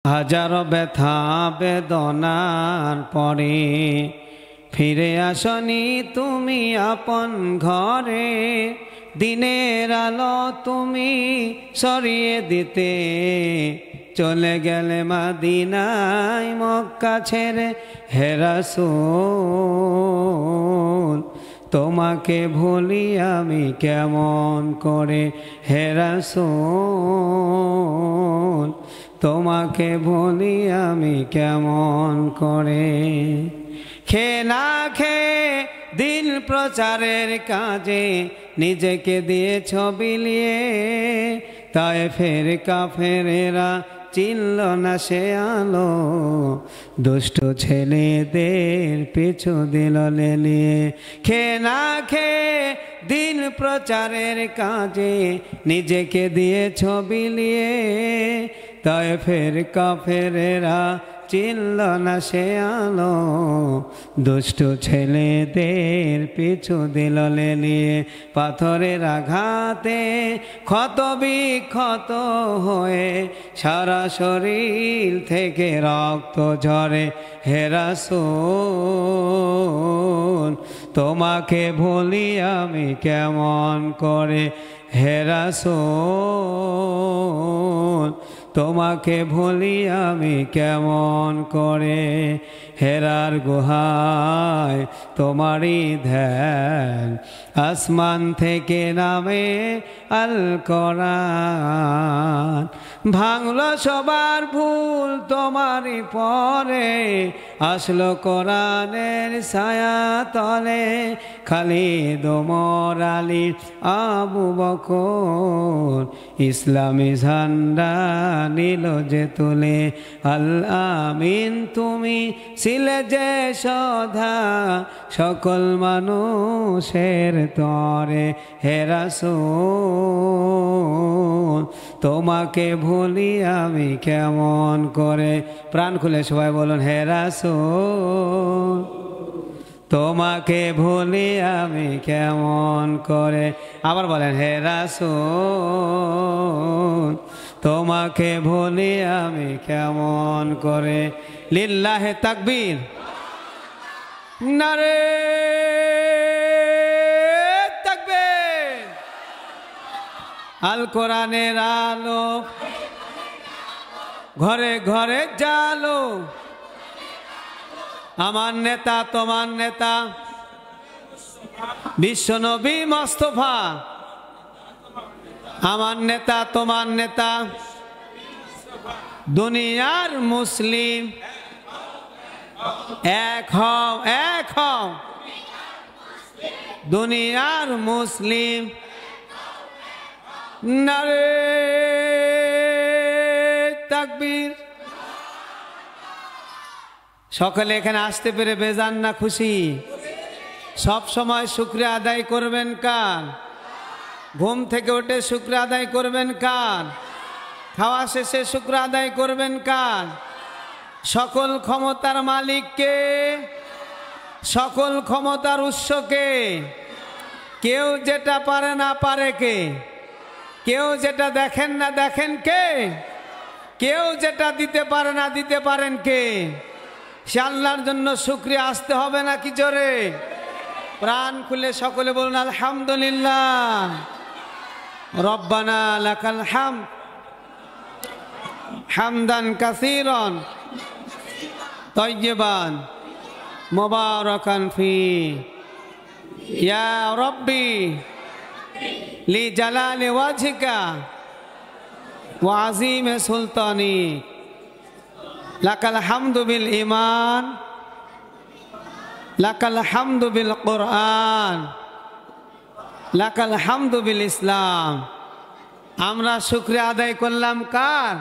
হাজারো ব্যথা বেদনার পরে ফিরে আসনি তুমি আপন ঘরে। দিনের আলো তুমি সরিয়ে দিতে চলে গেলে মদিনায় মক্কা ছেড়ে। হে রাসূল তোমাকে ভুলি আমি কেমন করে। হে রাসূল তোমাকে ভুলি আমি কেমন করে। খেয়ে না খেয়ে দিন প্রচারের কাজে নিজেকে দিয়েছ বিলিয়ে। তায়েফের কাফেরেরা চিনল না সে আলো, দুষ্ট ছেলেদের পিছু দিল লেলিয়ে। খেয়ে না খেয়ে দিন প্রচারের কাজে নিজেকে দিয়েছ বিলিয়ে। তায়েফের কাফেরেরা চিনল না সে আলো, দুষ্ট ছেলেদের পিছু দিল লেলিয়ে। পাথরের আঘাতে ক্ষত বিক্ষত হয়ে সারা শরীর থেকে রক্ত ঝরে। হে রাসূল তোমাকে ভুলি আমি কেমন করে। হে রাসূল তোমাকে ভুলি আমি কেমন করে। হেরার গুহায় তোমারই ধ্যান, আসমান থেকে নামে আল কোরআন। ভাঙলো সবার ভুল তোমারই পরে, আসলো কোরআনের ছায়া তলে। খালিদ ওমর আলী আবু বকর ইসলামী ঝান্ডা নিল যে তুলে। আল আমিন তুমি ছিলে যে সদা সকল মানুষের তরে। হে রাসূল তোমাকে ভুলি আমি কেমন করে। প্রাণ খুলে সবাই বলুন হে রাসূল তোমাকে ভুলি আমি কেমন করে। আবার বলেন হে রাসূল তোমাকে ভুলি আমি কেমন করে। লিল্লাহে তাকবীর, নারে তাকবীর। আল কোরআনের আলো ঘরে ঘরে জালো। আমার নেতা তোমার নেতা বিশ্বনবী মুস্তাফা। আমার নেতা তোমার নেতা দুনিয়ার মুসলিম। এক হও এক হও দুনিয়ার মুসলিম। নারে তাকবীর। সকলে এখানে আসতে পেরে বেজান না খুশি? সব সময় শুকরিয়া আদায় করবেন কার? ঘুম থেকে উঠে শুকরিয়া আদায় করবেন কার? খাওয়া শেষে শুকরিয়া আদায় করবেন কার? সকল ক্ষমতার মালিককে, সকল ক্ষমতার উৎসকে। কেউ যেটা পারে না পারে কে? কেউ যেটা দেখেন না দেখেন কে? কেউ যেটা দিতে পারে না দিতে পারেন কে? সে আল্লাহর জন্য শুকরিয়া আসতে হবে না কি জোরে? প্রাণ খুলে সকলে বলুন আলহামদুলিল্লাহ। রব্বানা লাকাল হামদ হামদান কাসীরান তাইয়্যিবান মুবারাকান ফি। ইয়া রাব্বি লি জালালি ওয়াজহিকা ওয়া আযীমি সুলতানিক লাকাল হামদু বিল ঈমান, লাকাল হামদু বিল কোরআন, লাকাল হামদু বিল ইসলাম। আমরা শুকরিয়া আদায় করলাম কার?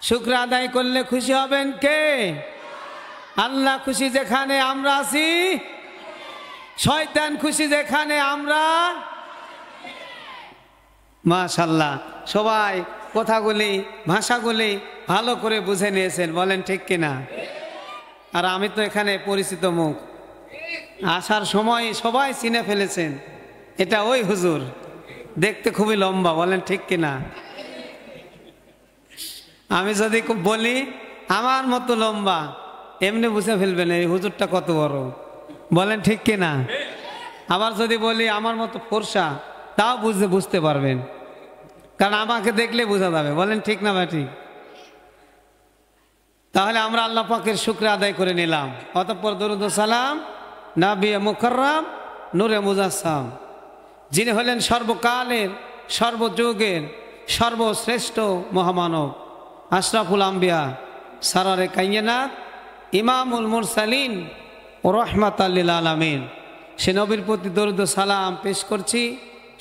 শুকরিয়া আদায় করলে খুশি হবেন কে? আল্লাহ খুশি যেখানে আমরা আছি, শয়তান খুশি যেখানে আমরা। মাশাআল্লাহ, সবাই কথাগুলি ভাষাগুলি ভালো করে বুঝে নিয়েছেন, বলেন ঠিক কিনা? আর আমি তো এখানে পরিচিত মুখ, আসার সময় সবাই চিনে ফেলেছেন এটা ওই হুজুর। দেখতে খুবই লম্বা, বলেন ঠিক কিনা? আমি যদি বলি আমার মতো লম্বা, এমনি বুঝে ফেলবেন এই হুজুরটা কত বড়, বলেন ঠিক কিনা? আবার যদি বলি আমার মতো ফর্সা, তাও বুঝতে পারবেন, কারণ আমাকে দেখলে বোঝা যাবে, বলেন ঠিক না ভাই ঠিক? তাহলে আমরা আল্লাহ পাকের শুকরিয়া আদায় করে নিলাম। অতঃপর দরুদ ও সালাম নবী মুকাররম নূরে মুজাসসাম, যিনি হলেন সর্বকালের সর্বযুগের সর্বশ্রেষ্ঠ মহামানব, আশরাফুল আম্বিয়া সারারে কাইনাত ইমামুল মুরসালিন ও রহমাতাল লিল আলামিন। সে নবীর প্রতি দরুদ ও সালাম পেশ করছি।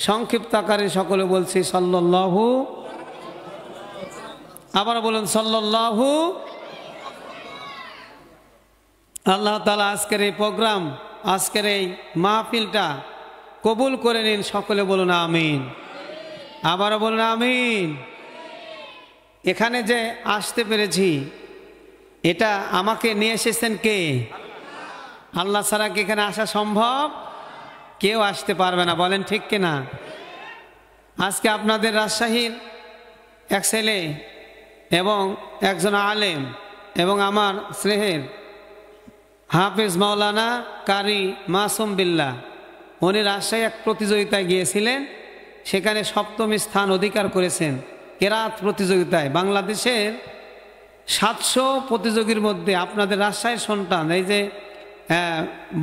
সংক্ষিপ্ত আকারে সকলে বলছি সাল্লাল্লাহু, আবার বলুন সাল্লাল্লাহু। আল্লাহ তাআলা আজকের এই প্রোগ্রাম, আজকের এই মাহফিলটা কবুল করে নিন, সকলে বলুন আমিন। আবারও বলুন আমিন। এখানে যে আসতে পেরেছি, এটা আমাকে নিয়ে এসেছেন কে? আল্লাহ ছাড়া কি এখানে আসা সম্ভব? কেউ আসতে পারবে না, বলেন ঠিক কিনা? আজকে আপনাদের রাজশাহীর এক ছেলে এবং একজন আলেম এবং আমার স্নেহের হাফেজ মাওলানা কারি মাসুম বিল্লাহ, উনি রাজশাহী এক প্রতিযোগিতায় গিয়েছিলেন, সেখানে ৭ম স্থান অধিকার করেছেন কেরাত প্রতিযোগিতায়। বাংলাদেশের ৭০০ প্রতিযোগীর মধ্যে আপনাদের রাজশাহীর সন্তান, এই যে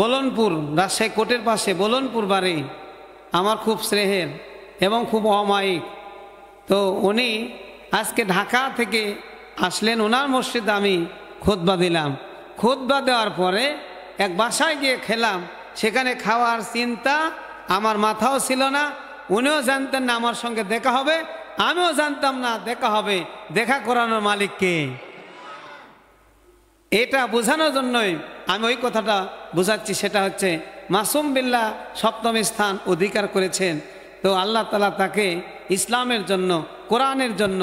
বলনপুর, রাজশাহী কোর্টের পাশে বলনপুর বাড়ি, আমার খুব স্নেহের এবং খুব অমায়িক। তো উনি আজকে ঢাকা থেকে আসলেন, ওনার মসজিদে আমি খুতবা দিলাম। খুতবা দেওয়ার পরে এক বাসায় গিয়ে খেলাম, সেখানে খাওয়ার চিন্তা আমার মাথাও ছিল না, উনিও জানতেন না আমার সঙ্গে দেখা হবে, আমিও জানতাম না দেখা হবে। দেখা করানোর মালিক কে? এটা বোঝানোর জন্যই আমি ওই কথাটা বোঝাচ্ছি। সেটা হচ্ছে মাসুম বিল্লাহ ৭ম স্থান অধিকার করেছেন। তো আল্লাহ তাআলা তাকে ইসলামের জন্য, কোরআনের জন্য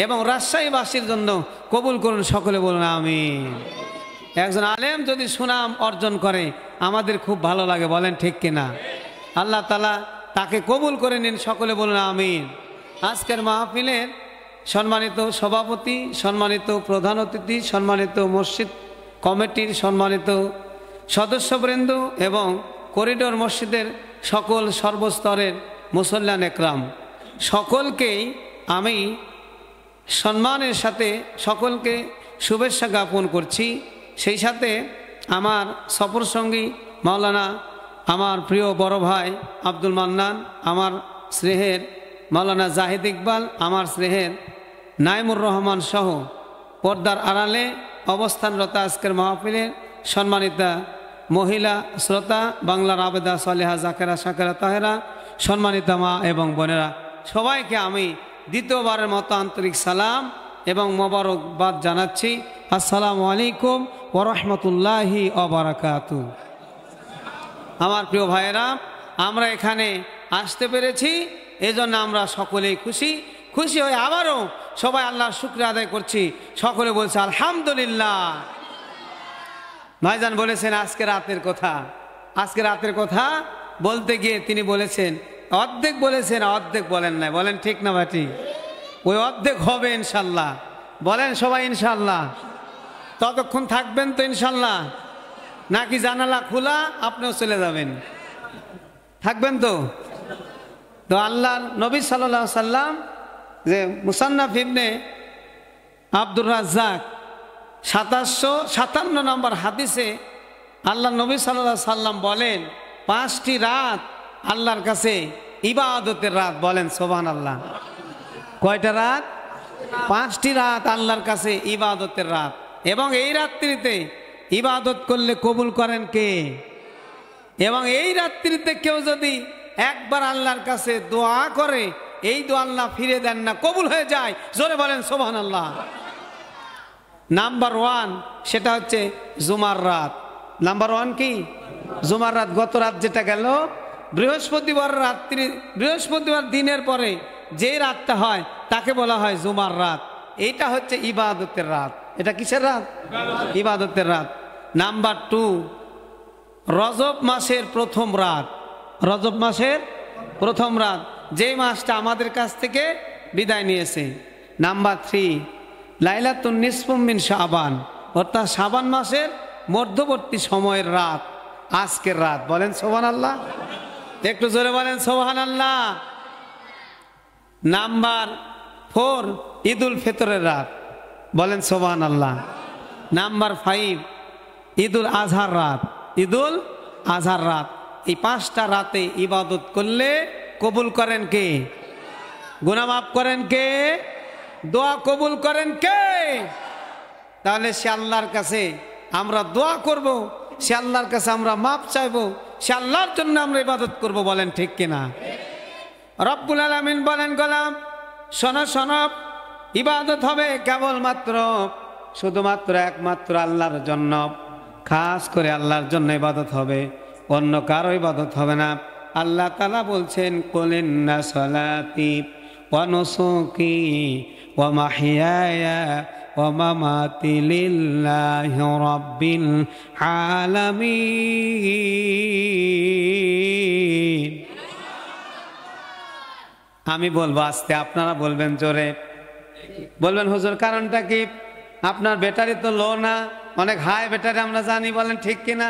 এবং রাজশাহীবাসীর জন্য কবুল করুন, সকলে বলুন আমিন। একজন আলেম যদি সুনাম অর্জন করে আমাদের খুব ভালো লাগে, বলেন ঠিক কিনা? আল্লাহ তাআলা তাকে কবুল করে নিন, সকলে বলুন আমিন। আজকের মাহফিলের সম্মানিত সভাপতি, সম্মানিত প্রধান অতিথি, সম্মানিত মসজিদ কমিটির সম্মানিত সদস্যবৃন্দ এবং করিডোর মসজিদের সকল সর্বস্তরের মুসল্লান একরাম, সকলকেই আমি সম্মানের সাথে সকলকে শুভেচ্ছা জ্ঞাপন করছি। সেই সাথে আমার সফর সঙ্গী মাওলানা, আমার প্রিয় বড় ভাই আব্দুল মান্নান, আমার স্নেহের মাওলানা জাহিদ ইকবাল, আমার স্নেহের নাইমুর রহমান সহ পর্দার আড়ালে অবস্থানরত আজকের মাহফিলের সম্মানিতা মহিলা শ্রোতা, বাংলার আবেদা সালেহা জাকেরা শাকেরা তাহেরা, সম্মানিতা মা এবং বোনেরা, সবাইকে আমি দ্বিতীয়বারের মতো আন্তরিক সালাম এবং মোবারকবাদ জানাচ্ছি। আসসালামু আলাইকুম ওয়া রাহমাতুল্লাহি ওয়া বারাকাতুহু। আমার প্রিয় ভাইয়েরা, আমরা এখানে আসতে পেরেছি, এজন্য আমরা সকলেই খুশি। খুশি হয়ে আবারও সবাই আল্লাহর শুকরিয়া আদায় করছি, সকলে বলছে আলহামদুলিল্লাহ। ভাইজান বলেছেন আজকে রাতের কথা, আজকে রাতের কথা বলতে গিয়ে তিনি বলেছেন অর্ধেক, বলেছেন অর্ধেক বলেন নাই, বলেন ঠিক না ভাটি? ওই অর্ধেক হবে ইনশাল্লাহ, বলেন সবাই ইনশাল্লাহ। ততক্ষণ থাকবেন তো ইনশাল্লাহ, নাকি জানালা খোলা আপনিও চলে যাবেন? থাকবেন তো? তো আল্লাহর নবী সাল্লাল্লাহু আলাইহি সাল্লাম যে মুসান্নাফ ইবনে আব্দুর রাজ্জাক ৭৫৫ নম্বর হাদিসে আল্লাহ নবী সাল্লাল্লাহু আলাইহি সাল্লাম বলেন 5টি রাত আল্লাহর কাছে ইবাদতের রাত, বলেন সুবহানাল্লাহ। কয়টা রাত? 5টি রাত আল্লাহর কাছে ইবাদতের রাত, এবং এই রাত্রিতে ইবাদত করলে কবুল করেন কে? এবং এই রাত্রিতে কেউ যদি একবার আল্লাহর কাছে দোয়া করে, এই দোয়া আল্লাহ ফিরে দেন না, কবুল হয়ে যায়, জোরে বলেন সুবহানাল্লাহ। নাম্বার 1 সেটা হচ্ছে জুমার রাত। নাম্বার 1 কি? জুমার রাত। গত রাত যেটা গেল বৃহস্পতিবার রাত্রি, বৃহস্পতিবার দিনের পরে যে রাতটা হয় তাকে বলা হয় জুমার রাত। এইটা হচ্ছে ইবাদতের রাত। এটা কিসের রাত? ইবাদতের রাত। নাম্বার 2 রজব মাসের প্রথম রাত। রজব মাসের প্রথম রাত, যেই মাসটা আমাদের কাছ থেকে বিদায় নিয়েছে। নাম্বার 3 লাইলাতুন নিসফু মিন শাবান, অর্থাৎ শাবান মাসের মধ্যবর্তী সময়ের রাত, আজকের রাত। বলেন সুবহানাল্লাহ, একটু জোরে বলেন সুবহানাল্লাহ। নাম্বার 4 ঈদুল ফিতরের রাত, বলেন সুবহানাল্লাহ। নাম্বার 5 ঈদুল আজহার রাত, ঈদুল আজহার রাত। এই 5টা রাতে ইবাদত করলে কবুল করেন কে? গুনাহ মাফ করেন কে? দোয়া কবুল করেন কে? তাহলে সে আল্লাহর কাছে আমরা দোয়া করব, সে আল্লাহর কাছে আমরা মাপ চাইবো, সে আল্লাহর জন্য আমরা ইবাদত করব। বলেন ঠিক কিনা? রব্বুল আলামিন বলেন, গোলাম শোনো শোনো, ইবাদত হবে কেবলমাত্র শুধুমাত্র একমাত্র আল্লাহর জন্য, খাস করে আল্লাহর জন্য ইবাদত হবে, অন্য কারো ইবাদত হবে না। আল্লাহ তাআলা বলছেন, কুল ইন্না সলাতি ওয়া নুসুকি ওয়া মাহইয়ায়া ওয়া মামাতি লিল্লাহি রাব্বিল আলামিন। আমি বলবো আস্তে, আপনারা বলবেন জোরে। বলবেন হুজুর কারণটা কি? আপনার ব্যাটারি তো লো না, অনেক হাই ব্যাটারি আমরা জানি, বলেন ঠিক কিনা?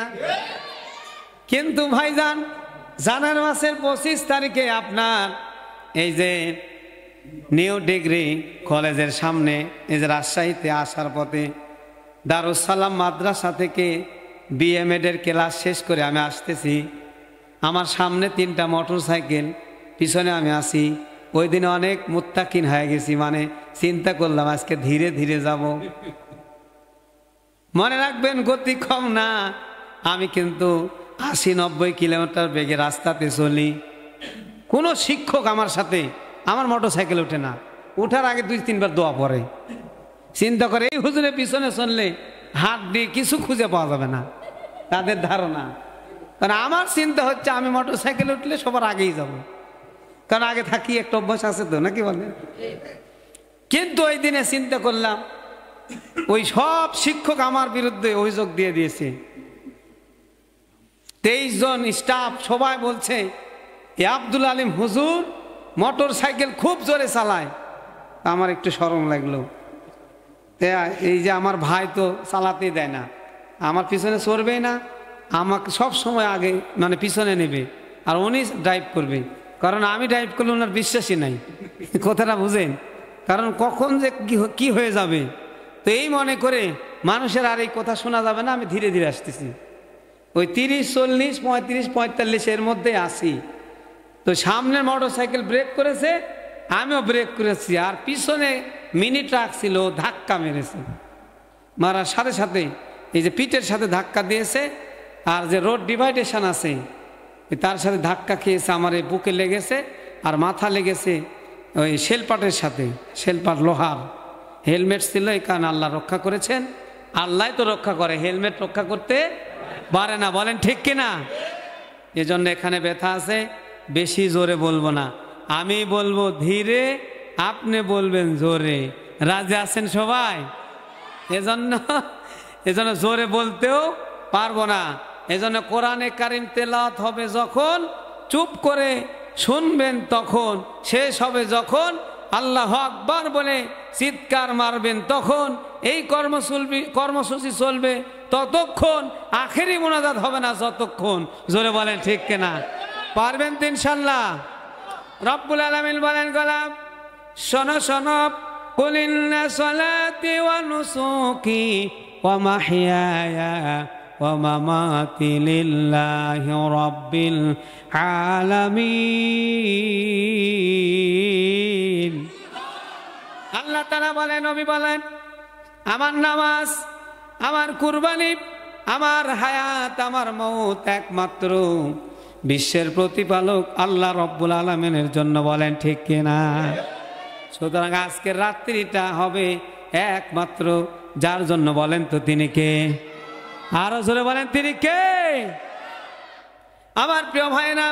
কিন্তু ভাইজান, জানুয়ারি মাসের 25 তারিখে আপনার এই যে নিউ ডিগ্রি কলেজের সামনে, এই যে রাজশাহীতে আসার পথে দারুস সালাম মাদ্রাসা থেকে বিএমএডের ক্লাস শেষ করে আমি আসতেছি। আমার সামনে 3টা মোটর সাইকেল, পিছনে আমি আসি। ওই দিনে অনেক মুত্তাকিন হয়ে গেছি, মানে চিন্তা করলাম আজকে ধীরে ধীরে যাব। মনে রাখবেন, গতি কম না, আমি কিন্তু 80-90 কিলোমিটার বেগে রাস্তাতে চলি। কোনো শিক্ষক আমার সাথে আমার মোটর সাইকেল ওঠে না, ওঠার আগে 2-3 বার দোয়া পড়ে। চিন্তা করে এই হুজুরের পিছনে চললে হাত দিয়ে কিছু খুঁজে পাওয়া যাবে না, তাদের ধারণা। কারণ আমার চিন্তা হচ্ছে আমি মোটর সাইকেল উঠলে সবার আগেই যাব, কারণ আগে থাকি, একটা অভ্যাস আছে তো, নাকি বলেন? কিন্তু ওই দিনে চিন্তা করলাম, ওই সব শিক্ষক আমার বিরুদ্ধে অভিযোগ দিয়ে দিয়েছে। 23 জন স্টাফ সবাই বলছে এ আব্দুল আলিম হুজুর মোটর সাইকেল খুব জোরে চালায়। আমার একটু শরম লাগলো, এই যে আমার ভাই তো চালাতেই দেয় না, আমার পিছনে চড়বেই না, আমাকে সব সময় আগে মানে পিছনে নেবে, আর উনি ড্রাইভ করবে। কারণ আমি ড্রাইভ করলে ওনার বিশ্বাসই নাই, কথাটা বুঝেন? কারণ কখন যে কি হয়ে যাবে, তো এই মনে করে মানুষের আর এই কথা শোনা যাবে না, আমি ধীরে ধীরে আসতেছি। ওই 30, 40, 35, 45 এর মধ্যে আসি। তো সামনের মোটর সাইকেল ব্রেক করেছে, আমিও ব্রেক করেছি, আর পিছনে মিনি ট্রাক ছিল, ধাক্কা মেরেছে। মারার সাথে সাথে এই যে পিঠের সাথে ধাক্কা দিয়েছে, আর যে রোড ডিভাইডেশন আছে তার সাথে ধাক্কা খেয়েছে, আমার এই বুকে লেগেছে, আর মাথা লেগেছে ওই শেলপাটের সাথে, শেলপাট লোহার। হেলমেট ছিল, এই কারণে আল্লাহ রক্ষা করেছেন। আল্লাহ তো রক্ষা করে, হেলমেট রক্ষা করতে পারে না, বলেন ঠিক কিনা? এজন্য এখানে ব্যথা আছে, বেশি জোরে বলবো না, আমি বলবো ধীরে, আপনি বলবেন জোরে। রাজি আছেন সবাই? এজন্য জোরে বলতেও পারবো না। এজন্য কোরআনে কারিম তেলাওয়াত হবে যখন, চুপ করে শুনবেন তখন, শেষ হবে যখন, আল্লাহু আকবার বলে চিৎকার মারবেন তখন। এই কর্মসূচি চলবে ততক্ষণ, আখেরি মোনাজাত হবে না যতক্ষণ। জোরে বলেন ঠিক কিনা? পারবেন তো ইনশাল্লাহ? রব্বুল আলামিন বলেন, গোলাম শোনো শোনো, কুল ইন্না সলাতি ওয়া নুসুকি ওয়া মাহইয়ায়া ওয়া মামাতি লিল্লাহি রাব্বিল আলামিন। আল্লাহ তাআলা বলেন, নবী বলেন, আমার নামাজ, আমার কুরবানি, আমার হায়াত, আমার মওত একমাত্র বিশ্বের প্রতিপালক আল্লাহ রব্বুল আলামিনের জন্য। বলেন ঠিক কিনা? সুতরাং আজকের রাত্রিটা হবে একমাত্র যার জন্য। বলেন তো তিনি কে? আরো জোরে বলেন, তিনি কে? আমার প্রিয় ভাইরা,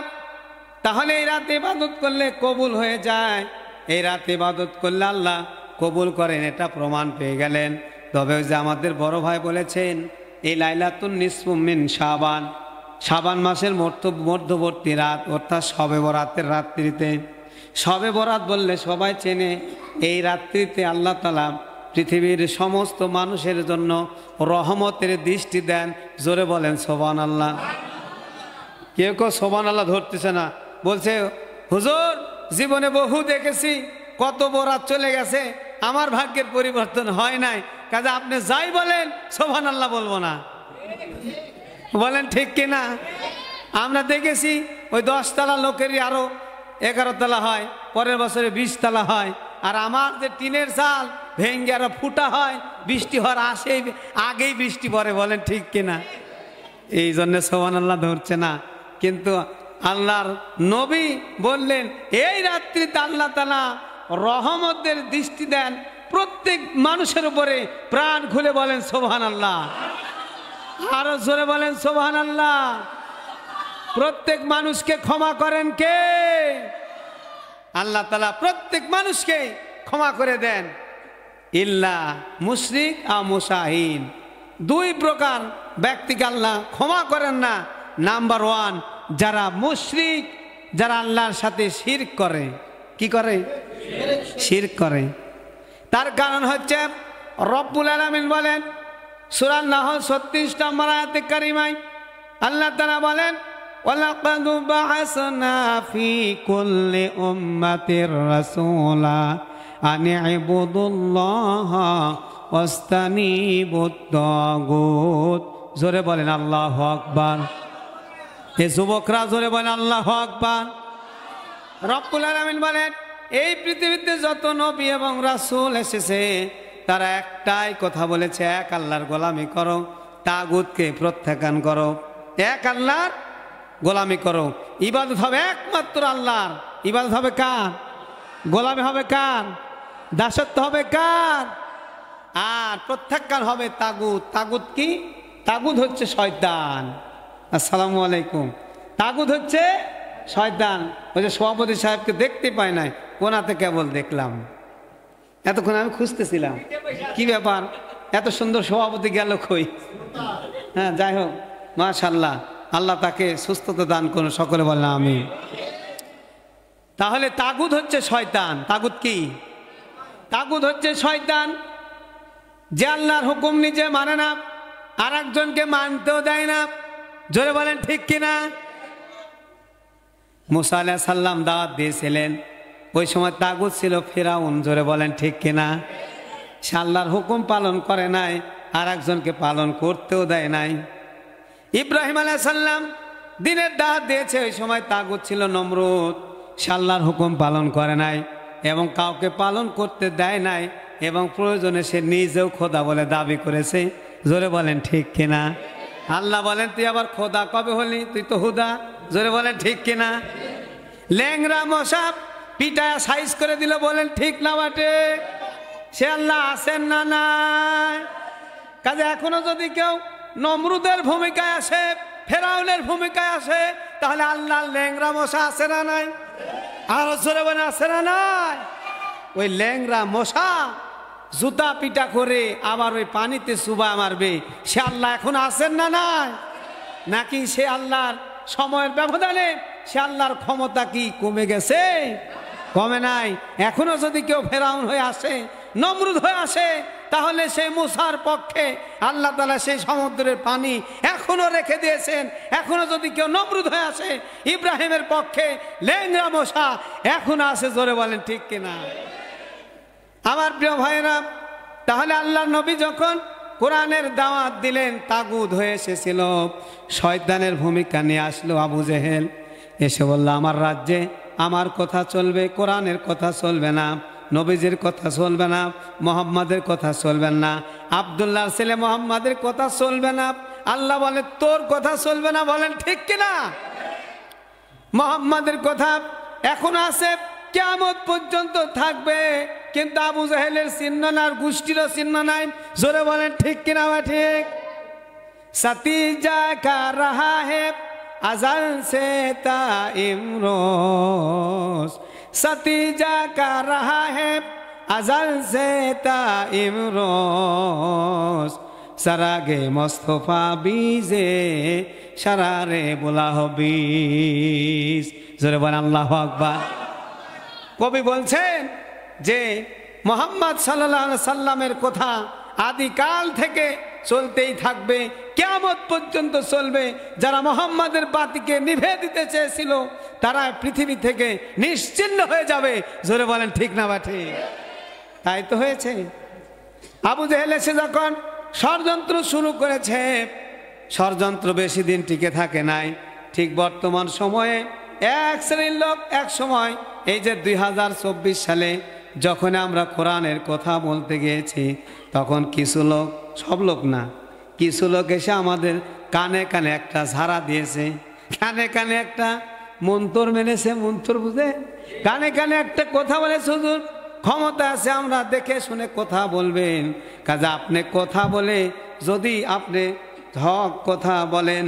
তাহলে এই রাতে ইবাদত করলে কবুল হয়ে যায়। এই রাতে ইবাদত করলে আল্লাহ কবুল করেন, এটা প্রমাণ পেয়ে গেলেন। তবে ওই যে আমাদের বড় ভাই বলেছেন, এই লাইলাতুন নিসফু মিন শাবান, শাবান মাসের মধ্যবর্তী রাত, অর্থাৎ শবে বরাতের রাত্রিতে। শবে বরাত বললে সবাই চেনে, এই রাত্রিতে আল্লাহ তাআলা পৃথিবীর সমস্ত মানুষের জন্য রহমতের দৃষ্টি দেন। জোরে বলেন সুবহানাল্লাহ। কেউ কেউ সুবহানাল্লাহ ধরতেছে না, বলছে হুজুর জীবনে বহু দেখেছি, কত বরাত চলে গেছে, আমার ভাগ্যের পরিবর্তন হয় নাই, কাজে আপনি যাই বলেন সুবহানাল্লাহ বলবো না। বলেন ঠিক কিনা? আমরা দেখেছি ওই 10 তলা লোকেরই আরো 11 তলা হয়, পরের বছরে 20 তলা হয়, আর আমার যে টিনের চাল ভেঙ্গে আরো ফুটা হয়, বৃষ্টি হওয়ার আগেই বৃষ্টি পড়ে। বলেন ঠিক কিনা? এই জন্য সুবহানাল্লাহ ধরছে না। কিন্তু আল্লাহর নবী বললেন এই রাত্রিতে আল্লাহ তাআলা রহমতের দৃষ্টি দেন প্রত্যেক মানুষের উপরে। প্রাণ খুলে বলেন সুবহানাল্লাহ, আরো জোরে বলেন সুবহানাল্লাহ। প্রত্যেক মানুষকে ক্ষমা করেন কে? আল্লাহ তাআলা প্রত্যেক মানুষকে ক্ষমা করে দেন, ইল্লা মুশরিক আর মুশাহিন। 2 প্রকার ব্যক্তিকে আল্লাহ ক্ষমা করেন না। নাম্বার 1, যারা মুশরিক, যারা আল্লাহর সাথে শিরক করে। কি করে? শিরক করে। তার কারণ হচ্ছে রব্বুল আলামিন বলেন সূরা নাহল 36 নম্বর আয়াতে কারিমায় আল্লাহ তাআলা বলেন ওয়ালাকাদ বা'আসনা ফি কুল্লি উম্মাতির রাসূলা আন ইবুদুল্লাহা ওয়াস্তানিবুত তাগুত। জোরে বলেন আল্লাহু আকবার। এই যুবকরা জোরে বলেন আল্লাহু আকবার। রব্বুল আলামিন বলেন এই পৃথিবীতে যত নবী এবং রাসূল এসেছে তারা একটাই কথা বলেছে, এক আল্লাহর গোলামি করো, তাগুতকে প্রত্যাখ্যান করো, এক আল্লাহর গোলামি করো। ইবাদত হবে একমাত্র আল্লাহর। ইবাদত হবে কার? গোলামি হবে কার? দাসত্ব হবে কার? আর প্রত্যাখ্যান হবে তাগুত। তাগুত কি? তাগুত হচ্ছে শয়তান। আসসালামু আলাইকুম। তাগুত হচ্ছে শয়তান। ওই যে সভাপতি সাহেবকে দেখতে পাই নাই, কোনাতে কেবল দেখলাম, এতক্ষণ আমি খুঁজতেছিলাম কি ব্যাপার, এত সুন্দর সভাপতি গেল কই? হ্যাঁ, যাই হোক, মাশাআল্লাহ, আল্লাহ তাকে সুস্থতা দান করুন, সকলে বলেন আমিন। তাহলে তাগুত হচ্ছে শয়তান। তাগুত কি? তাগুত হচ্ছে শয়তান যে আল্লাহর হুকুম নিজে মানে না, আর একজনকে মানতেও দেয় না। জোরে বলেন ঠিক কিনা? মুসা আলাইহিস সালাম দাওয়াত দিয়েছিলেন, ওই সময় তাগুত ছিল ফিরাউন। জোরে বলেন ঠিক কিনা? সে আল্লাহর হুকুম পালন করে নাই, আর একজনকে পালন করতেও দেয় নাই। ইব্রাহিম আলাইহিস সালাম দিনের দাওয়াত দিয়েছে, ওই সময় তাগুত ছিল নমরুদ। সে আল্লাহর হুকুম পালন করে নাই এবং কাউকে পালন করতে দেয় নাই, এবং প্রয়োজনে সে নিজেও খোদা বলে দাবি করেছে। জোরে বলেন ঠিক কিনা? আল্লাহ বলেন তুই আবার খোদা কবে হলি? তুই তো হুদা। জোরে বলেন ঠিক কিনা? ল্যাংরা মশা পিটায় সাইজ করে দিল, বলেন ঠিক না বাটে? সে আল্লাহ আছেন না নাই? কাজে এখনো যদি কেউ নমরুদের ভূমিকায় আসে, ফেরাউনের ভূমিকায় আসে, তাহলে আল্লাহ ল্যাংরা মশা আছে না নাই? আর জোরে বলেন আছে না নাই? ওই ল্যাংরা মশা জুতা পিটা করে আবার ওই পানিতে চুবা মারবে, সে আল্লাহ এখন আছেন না নাই? নাকি সে আল্লাহর সময়ের ব্যবধানে সে আল্লাহর ক্ষমতা কি কমে গেছে? কমে নাই। এখনো যদি কেউ ফেরাউন হয়ে আসে, নমরুদ হয়ে আসে, তাহলে সেই মুসার পক্ষে আল্লাহ তাআলা সেই সমুদ্রের পানি এখনো রেখে দিয়েছেন। এখনো যদি কেউ নমরুদ হয়ে আসে, ইব্রাহিমের পক্ষে ল্যাংরা মশা এখনো আছে। জোরে বলেন ঠিক কিনা? আমার প্রিয় ভাইরা, তাহলে আল্লাহর নবী যখন কোরআনের দাওয়াত দিলেন, তাগুত হয়ে এসেছিল, শয়তানের ভূমিকা নিয়ে আসলো আবু জেহেল। এসে বলল আমার রাজ্যে আমার কথা চলবে, কোরআনের কথা চলবে না, নবীজির কথা চলবে না, মোহাম্মদের কথা চলবে না, আব্দুল্লাহর ছেলে মোহাম্মদের কথা চলবে না। আল্লাহ বলে তোর কথা চলবে না। বলেন ঠিক কিনা? মোহাম্মদের কথা এখন আছে, কিয়ামত পর্যন্ত থাকবে, কিন্তু আবু জাহেলের চিহ্ন না, আর গোষ্ঠীরও চিহ্ন নাই। জোরে বলেন ঠিক কিনা? বা ঠিক। সতীজা কা রাহা হে আজাল সে তা ইমরোজ, সতীজা কা রাহা হে আজাল সে তা ইমরোজ, সারাগে মোস্তফা বীজে সারারে বোলা হবিজ। জোরে বলেন আল্লাহু আকবার। কবি বলছেন যে মুহাম্মদ সাল্লাল্লাহু আলাইহি সাল্লামের কথা আদিকাল থেকে চলতেই থাকবে, কিয়ামত পর্যন্ত চলবে। যারা মুহাম্মাদের বাতিকে নিভে দিতে চেয়েছিল তারা পৃথিবী থেকে নিশ্চিহ্ন হয়ে যাবে। জোরে বলেন ঠিক না বা ঠিক? তাই তো হয়েছে। আবু জেহেল এসে যখন ষড়যন্ত্র শুরু করেছে, ষড়যন্ত্র বেশি দিন টিকে থাকে নাই। ঠিক বর্তমান সময়ে এক শ্রেণীর লোক এক সময়, এই যে 2024 সালে যখন আমরা কোরআনের কথা বলতে গিয়েছি, তখন কিছু লোক, সব লোক না, কিছু লোক এসে আমাদের কানে কানে একটা ঝাড়া দিয়েছে, কানে কানে একটা মন্তর মেনেছে। মন্তর বুঝে কানে কানে একটা কথা বলেছে, হুজুর ক্ষমতা আছে, আমরা দেখে শুনে কথা বলবেন। কাজে আপনি কথা বলে যদি আপনি হক কথা বলেন,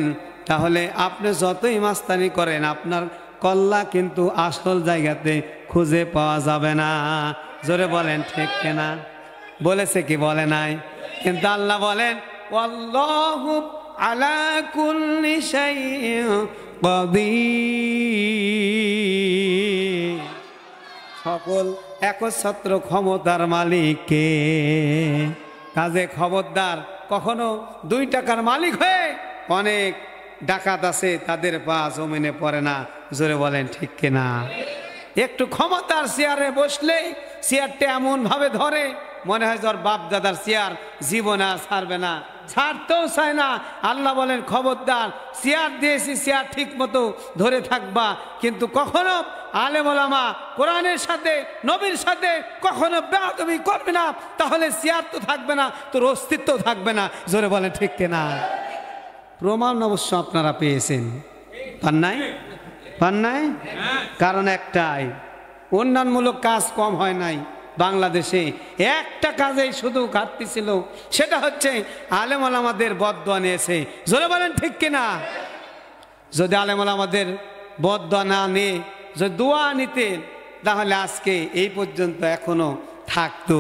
তাহলে আপনি যতই মাস্তানি করেন আপনার কল্লা কিন্তু আসল জায়গাতে খুঁজে পাওয়া যাবে না। জোরে বলেন ঠিক কিনা? বলেছে কি বলে নাই? কিন্তু আল্লাহ বলেন আল্লাহু আলা কুল্লি শাইইন কাদির, সকল একচ্ছত্র ক্ষমতার মালিক কে? কাজে খবরদার, কখনো 2 টাকার মালিক হয়ে অনেক ডাকাত আছে তাদের পা জমিনে পড়ে না। জোরে বলেন ঠিক কিনা? একটু ক্ষমতার চেয়ারে বসলেই চেয়ারটা এমন ভাবে ধরে মনে হয় তোর বাপ দাদার চেয়ার জীবনে আর ছাড়বে না, ছাড়তেও চায় না। আল্লাহ বলেন খবরদার, চেয়ার দিয়েছি, চেয়ার ঠিক মতো ধরে থাকবা, কিন্তু কখনো আলেম ওলামা কোরআনের সাথে নবীর সাথে কখনো বেয়াদবি করবে না, তাহলে চেয়ার তো থাকবে না, তোর অস্তিত্ব থাকবে না। জোরে বলেন ঠিক কিনা? প্রমাণ অবশ্য আপনারা পেয়েছেন, পান নাই? পান নাই? কারণ একটাই, উন্নয়নমূলক কাজ কম হয় নাই বাংলাদেশে। একটা কাজেই শুধু ঘাটতি ছিল, সেটা হচ্ছে আলেম ওলামাদের বদদোয়া নিয়েছে। জোরে বলেন ঠিক কিনা? যদি আলেম ওলামাদের বদদোয়া না নিয়ে যদি দোয়া নিতেন, তাহলে আজকে এই পর্যন্ত এখনো থাকতো,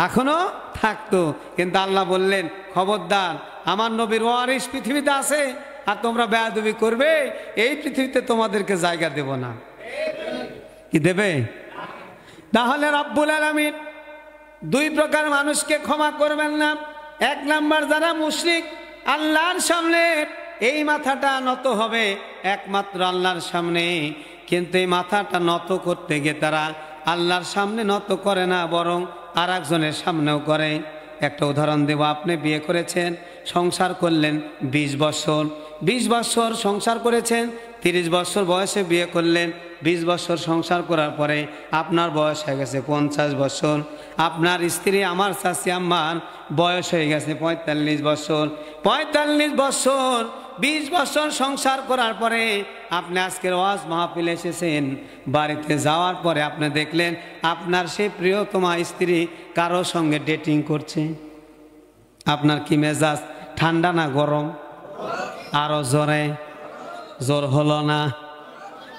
এখনো থাকতো। কিন্তু আল্লাহ বললেন খবরদার, আমার নবীর ওয়ারিস পৃথিবীতে আছে, আর তোমরা বেয়াদবি করবে, এই পৃথিবীতে তোমাদেরকে জায়গা দেব না। কি দেবে? তাহলে রব্বুল আলামিন 2 প্রকার মানুষকে ক্ষমা করবেন না। 1 নাম্বার যারা মুশরিক, আল্লাহর সামনে এই মাথাটা নত হবে একমাত্র আল্লাহর সামনে, কিন্তু এই মাথাটা নত করতে গিয়ে তারা আল্লাহর সামনে নত করে না, বরং আর একজনের সামনেও করে। একটা উদাহরণ দেব, আপনি বিয়ে করেছেন, সংসার করলেন 20 বছর, 20 বছর সংসার করেছেন, 30 বছর বয়সে বিয়ে করলেন, 20 বছর সংসার করার পরে আপনার বয়স হয়ে গেছে 50 বছর, আপনার স্ত্রী আমার চাচি আম্মার বয়স হয়ে গেছে 45 বছর। 45 বছর 20 বছর সংসার করার পরে আপনি আজকের ওয়াজ মাহফিলে এসেছেন, বাড়িতে যাওয়ার পরে আপনি দেখলেন আপনার সেই প্রিয়তমা স্ত্রী কারো সঙ্গে ডেটিং করছে। আপনার কি মেজাজ ঠান্ডা না গরম? আরো জোরে, জোর হলো না?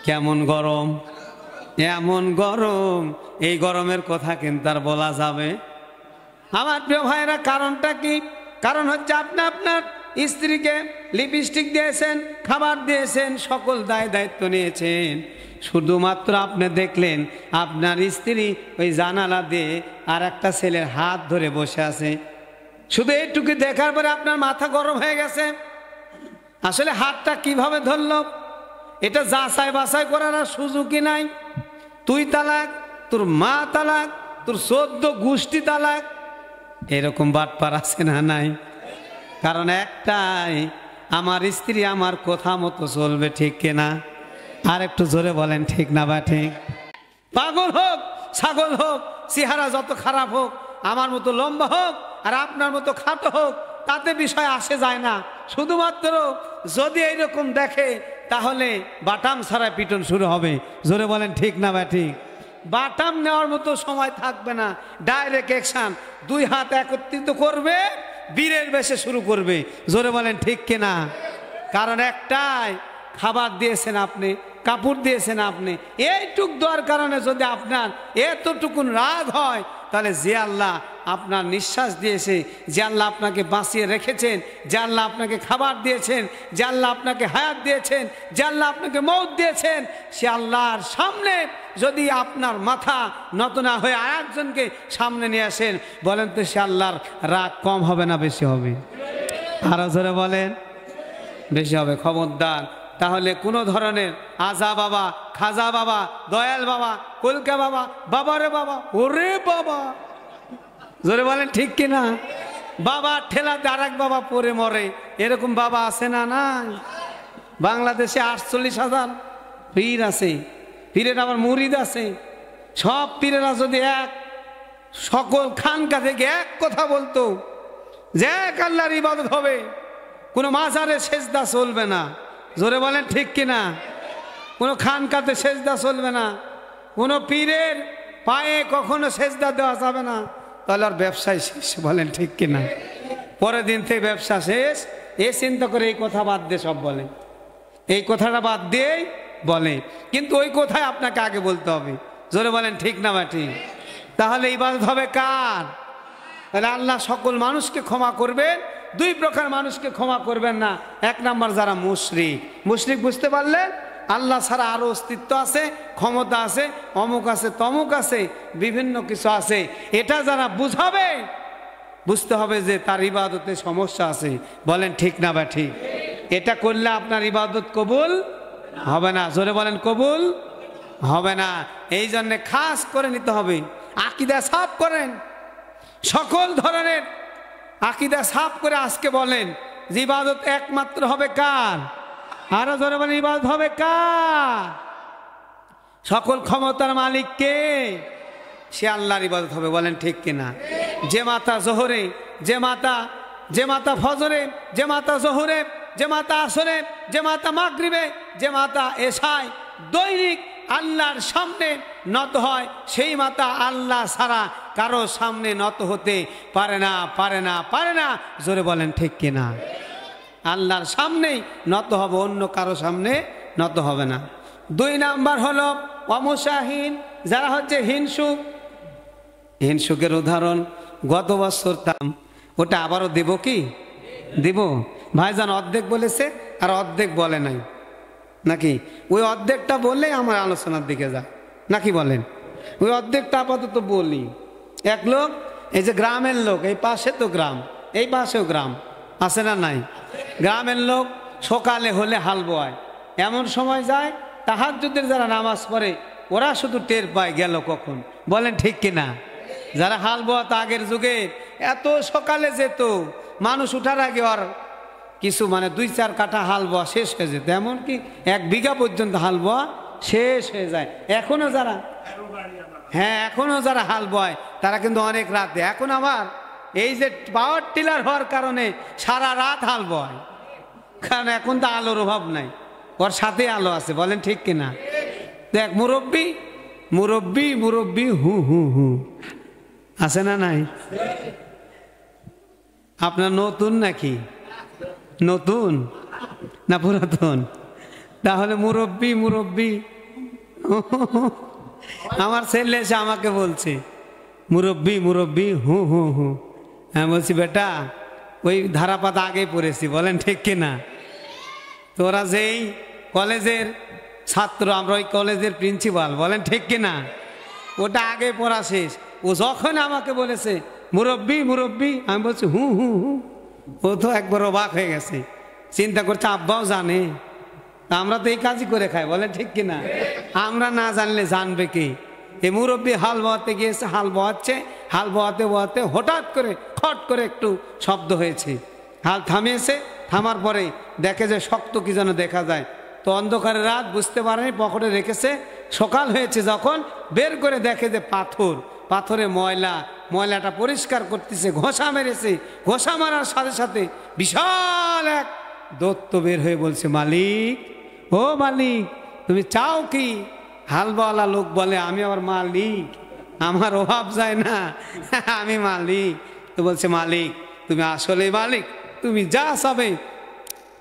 কেমন গরম? এমন গরম, এই গরমের কথা কিন্তু আর বলা যাবে? আমার প্রিয় ভাইরা, কারণটা কি? কারণ হচ্ছে আপনি আপনার স্ত্রীকে লিপস্টিক দিয়েছেন, খাবার দিয়েছেন, সকল দায় দায়িত্ব নিয়েছেন, শুধুমাত্র আপনি দেখলেন আপনার স্ত্রী ওই জানালা দিয়ে আর একটা ছেলের হাত ধরে বসে আছে। শুধু এইটুকু দেখার পরে আপনার মাথা গরম হয়ে গেছে। আসলে হাতটা কিভাবে ধরল এটা যাচাই বাছাই করার আর সুযোগই নাই। তুই তালাক, তোর মা তালাক, তোর 14 গোষ্ঠী তালাক, এরকম বাটপার আছে না নাই? কারণ একটাই, আমার স্ত্রী আমার কথা মতো চলবে, ঠিক কিনা? আর একটু জোরে বলেন ঠিক না বা ঠিক? পাগল হোক, ছাগল হোক, চেহারা যত খারাপ হোক, আমার মতো লম্বা হোক আর আপনার মতো খাটো হোক, তাতে বিষয় আসে যায় না। শুধুমাত্র যদি এইরকম দেখে তাহলে বাটাম ছাড়া পিটন শুরু হবে। জোরে বলেন ঠিক না বা ঠিক? বাটাম নেওয়ার মতো সময় থাকবে না, ডাইরেক্ট অ্যাকশন। 2 হাত একত্রিত করবে, বীরের বেশে শুরু করবে। জোরে বলেন ঠিক কিনা? কারণ একটাই, খাবার দিয়েছেন আপনি, কাপড় দিয়েছেন আপনি, এইটুক দেওয়ার কারণে যদি আপনার এতটুকুন রাগ হয়, তাহলে যে আল্লাহ আপনার নিঃশ্বাস দিয়েছে, যে আল্লাহ আপনাকে বাঁচিয়ে রেখেছেন, যে আল্লাহ আপনাকে খাবার দিয়েছেন, যে আল্লাহ আপনাকে হায়াত দিয়েছেন, যে আল্লাহ আপনাকে মৌত দিয়েছেন, সে আল্লাহর সামনে যদি আপনার মাথা নত না হয়ে আরেকজনকে সামনে নিয়ে আসেন, বলেন তো সে আল্লাহর রাগ কম হবে না বেশি হবে? আরো জোরে বলেন, বেশি হবে। খবরদার। তাহলে কোনো ধরনের আজা বাবা, খাজা বাবা, দয়াল বাবা, কলকা বাবা, বাবারে বাবা, ওরে বাবা, জোরে বলেন ঠিক কিনা? বাবা ঠেলাতে আর এক বাবা পরে মরে, এরকম বাবা আছে না? নাই। বাংলাদেশে 48,000 পীর আছে, পীরের আবার মুরিদ আছে। সব পীরেরা যদি এক সকল খানকা থেকে এক কথা বলতো যে এক আল্লাহর ইবাদত হবে, কোনো মাজারে সেজদা চলবে না, জোরে বলেন ঠিক কিনা? কোনো খানকাতে সেজদা চলবে না, কোনো পীরের পায়ে কখনো সেজদা দেওয়া যাবে না, তাহলে আর ব্যবসায় শেষ, বলেন ঠিক কিনা? পরের দিন থেকে ব্যবসা শেষ। এ চিন্তা করে এই কথা বাদ দিয়ে সব বলে, এই কথাটা বাদ দিয়েই বলে, কিন্তু ওই কথাই আপনাকে আগে বলতে হবে, জোরে বলেন ঠিক না বাটি? তাহলে ইবাদত হবে কার? তাহলে আল্লাহ সকল মানুষকে ক্ষমা করবেন, দুই প্রকার মানুষকে ক্ষমা করবেন না। এক নাম্বার যারা মুশরিক, মুশরিক বুঝতে পারলেন? আল্লাহ ছাড়া আরো অস্তিত্ব আছে, ক্ষমতা আছে, অমুক আছে, তমুক আছে, বিভিন্ন কিছু আছে, এটা যারা বুঝাবে, বুঝতে হবে যে তার ইবাদতে সমস্যা আছে, বলেন ঠিক না বা ঠিক? এটা করলে আপনার ইবাদত কবুল হবে না, জোরে বলেন কবুল হবে না। এই জন্য খাস করে নিতে হবে, আকীদা সাফ করেন, সকল ধরনের আকীদা সাফ করে আজকে বলেন যে ইবাদত একমাত্র হবে কার? আরো জোরে বলেন, ইবাদত হবে কার? সকল ক্ষমতার মালিক কে? সে আল্লাহর ইবাদত হবে, বলেন ঠিক কিনা? যে মাতা জোহরে, যে মাতা ফজরে, যে মাতা জোহরে, যে মাতা আসরে, যে মাতা মাগরিবে, যে মাতা এশায় দৈনিক আল্লাহর সামনে নত হয়, সেই মাতা আল্লাহ ছাড়া কারো সামনে নত হতে পারে না, পারে না, পারে না, জোরে বলেন ঠিক কিনা? আল্লাহর সামনেই নত হবে, অন্য কারো সামনে নত হবে না। দুই নাম্বার হলো অমুসাহীন, যারা হচ্ছে হিংসুক। হিংসুকের উদাহরণ গত বছর দাম, ওটা আবারও দেব কি? দিব। ভাইজান অর্ধেক বলেছে আর অর্ধেক বলে নাই, নাকি? ওই অর্ধেকটা বললেই আমার আলোচনার দিকে যায়, নাকি বলেন? ওই অর্ধেকটা আপাতত বলি। এক লোক, এই যে গ্রামের লোক, এই পাশে তো গ্রাম, এই পাশেও গ্রাম আছে না নাই? গ্রামের লোক সকালে হলে হাল বোয়ায়, এমন সময় যায় তাহাজ্জুদের যারা নামাজ পড়ে ওরা শুধু টের পায় গেল কখন, বলেন ঠিক কিনা? যারা হাল বোয়াত আগের যুগে এত সকালে যেত, মানুষ উঠার আগে আর কিছু মানে 2-4 কাঠা হাল বোয়া শেষ হয়ে যেত, এমনকি 1 বিঘা পর্যন্ত হাল বোয়া শেষ হয়ে যায়। এখনো যারা, হ্যাঁ এখনো যারা হাল বয় তারা কিন্তু অনেক রাতে, এখন আবার এই যে পাওয়ার টিলার হওয়ার কারণে সারা রাত হাল বয়, কারণ এখন তো আলোর অভাব নাই, ওর সাথে আলো আছে, বলেন ঠিক কিনা? দেখ মুরব্বি মুরব্বি মুরব্বি হু হু হু আছে না নাই? আপনার নতুন নাকি? নতুন না পুরাতন? তাহলে মুরব্বি মুরব্বি। আমার ছেলে এসে আমাকে বলছে মুরব্বি মুরব্বি হু হু হু। হ্যাঁ বলছি বেটা ওই ধারাপাত আগে পড়েছি, বলেন ঠিক কিনা? তোরা যেই কলেজের ছাত্র, আমরা ওই কলেজের প্রিন্সিপাল, বলেন ঠিক কিনা? ওটা আগে পড়া শেষ। ও যখন আমাকে বলেছে মুরব্বি মুরব্বি, আমি বলছি হু হু হু, ও তো একবার অবাক হয়ে গেছে, চিন্তা করছে আব্বাও জানে, আমরা তো এই কাজই করে খাই, বলেন ঠিক কিনা? আমরা না জানলে জানবে কি? এই মুরব্বি হাল বোয়াতে গিয়েছে, হাল বোয়াচ্ছে, হাল বোয়াতে বোয়াতে হঠাৎ করে খট করে একটু শব্দ হয়েছে, হাল থামিয়েছে, থামার পরে দেখে যে শক্ত কি যেন দেখা যায়, তো অন্ধকারে রাত, বুঝতে পারেনি, পকেটে রেখেছে। সকাল হয়েছে যখন বের করে দেখে যে পাথর, পাথরে ময়লা, ময়লাটা পরিষ্কার করতেছে, ঘষা মেরেছে, ঘষা মারার সাথে সাথে বিশাল এক দত্ত বের হয়ে বলছে মালিক, ও মালিক তুমি চাও কি? হালবাওয়ালা লোক বলে আমি আবার মালিক, আমার অভাব যায় না, আমি মালিক। তো বলছে মালিক তুমি আসলে মালিক, তুমি যা চাবে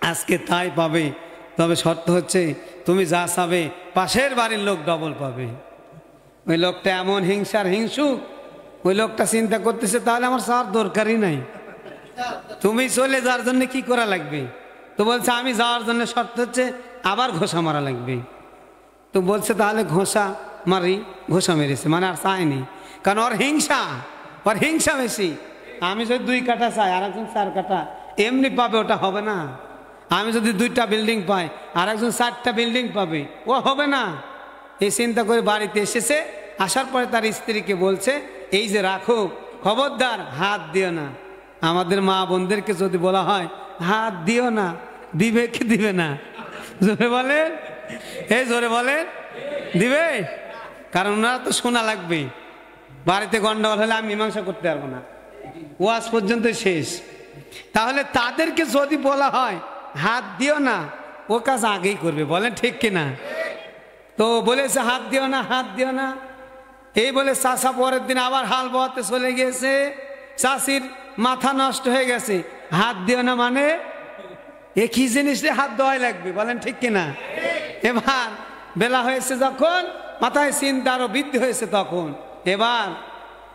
আজকে তাই পাবে, তবে শর্ত হচ্ছে তুমি যা চাবে পাশের বাড়ির লোক ডবল পাবে। ওই লোকটা এমন হিংসার হিংসুক, ওই লোকটা চিন্তা করতেছে তাহলে আমার চাওয়ার দরকারই নাই, তুমি চলে যাওয়ার জন্য কি করা লাগবে? তো বলছে আমি যাওয়ার জন্য শর্ত হচ্ছে আবার ঘষা মারা লাগবে। তো বলছে তাহলে ঘষা মারি, ঘোষা মেরেছে, মানে আর চায়নি, কারণ ওর হিংসা বেশি। আমি যদি 2 কাঠা চাই, আর একজন 4 কাঠা এমনি পাবে, ওটা হবে না। আমি যদি 2টা বিল্ডিং পাই, আর একজন 4টা বিল্ডিং পাবে, ও হবে না। এই চিন্তা করে বাড়িতে এসেছে। আসার পরে তার স্ত্রীকে বলছে, এই যে রাখো, খবরদার হাত দিও না। আমাদের মা বোনদেরকে যদি বলা হয় হাত দিও না, দিবে কি দিবে না? জোরে বলেন, এই জোরে বলেন, দিবে? কারণ ওনারা তো শোনা লাগবে। বাড়িতে গন্ডগোল হলে আমি মীমাংসা করতে পারবো না, ওয়াজ পর্যন্ত শেষ। তাহলে তাদেরকে যদি বলা হয় হাত দিও না, ও কাজ আগেই করবে। বলেন ঠিক কিনা? তো বলেছে হাত দিও না, হাত দিও না। এই বলে চাষা পরের দিন আবার হাল বোয়াতে চলে গিয়েছে। চাষির মাথা নষ্ট হয়ে গেছে। হাত দিও না মানে এ কি জিনিস রে, হাত দেওয়াই লাগবে। বলেন ঠিক কিনা? এবার বেলা হয়েছে যখন, মাথায় চিন্তা আরো বৃদ্ধি হয়েছে, তখন এবার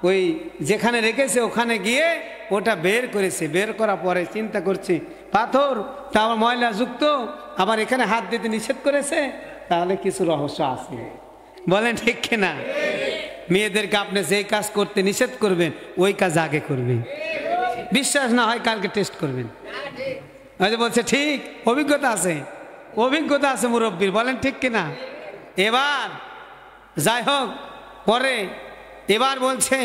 ওই যেখানে রেখেছে ওখানে গিয়ে ওটা বের করেছে। বের করার পরে চিন্তা করছে, পাথর তা আবার ময়লা যুক্ত, আবার এখানে হাত দিতে নিষেধ করেছে, তাহলে কিছু রহস্য আছে। বলেন ঠিক কিনা? মেয়েদেরকে আপনি যেই কাজ করতে নিষেধ করবেন, ওই কাজ আগে করবেন। বিশ্বাস না হয় কালকে টেস্ট করবেন। বলছে ঠিক, অভিজ্ঞতা আছে মুরব্বীর। বলেন ঠিক কিনা? এবার যাই হোক, পরে এবার বলছে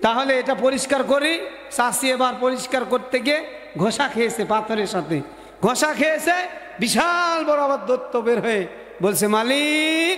তাহলে এটা পরিষ্কার করি। চাষি এবার পরিষ্কার করতে গিয়ে ঘষা খেয়েছে, পাথরের সাথে ঘষা খেয়েছে। বিশাল বড় আবার দত্ত বের হয়ে বলছে, মালিক,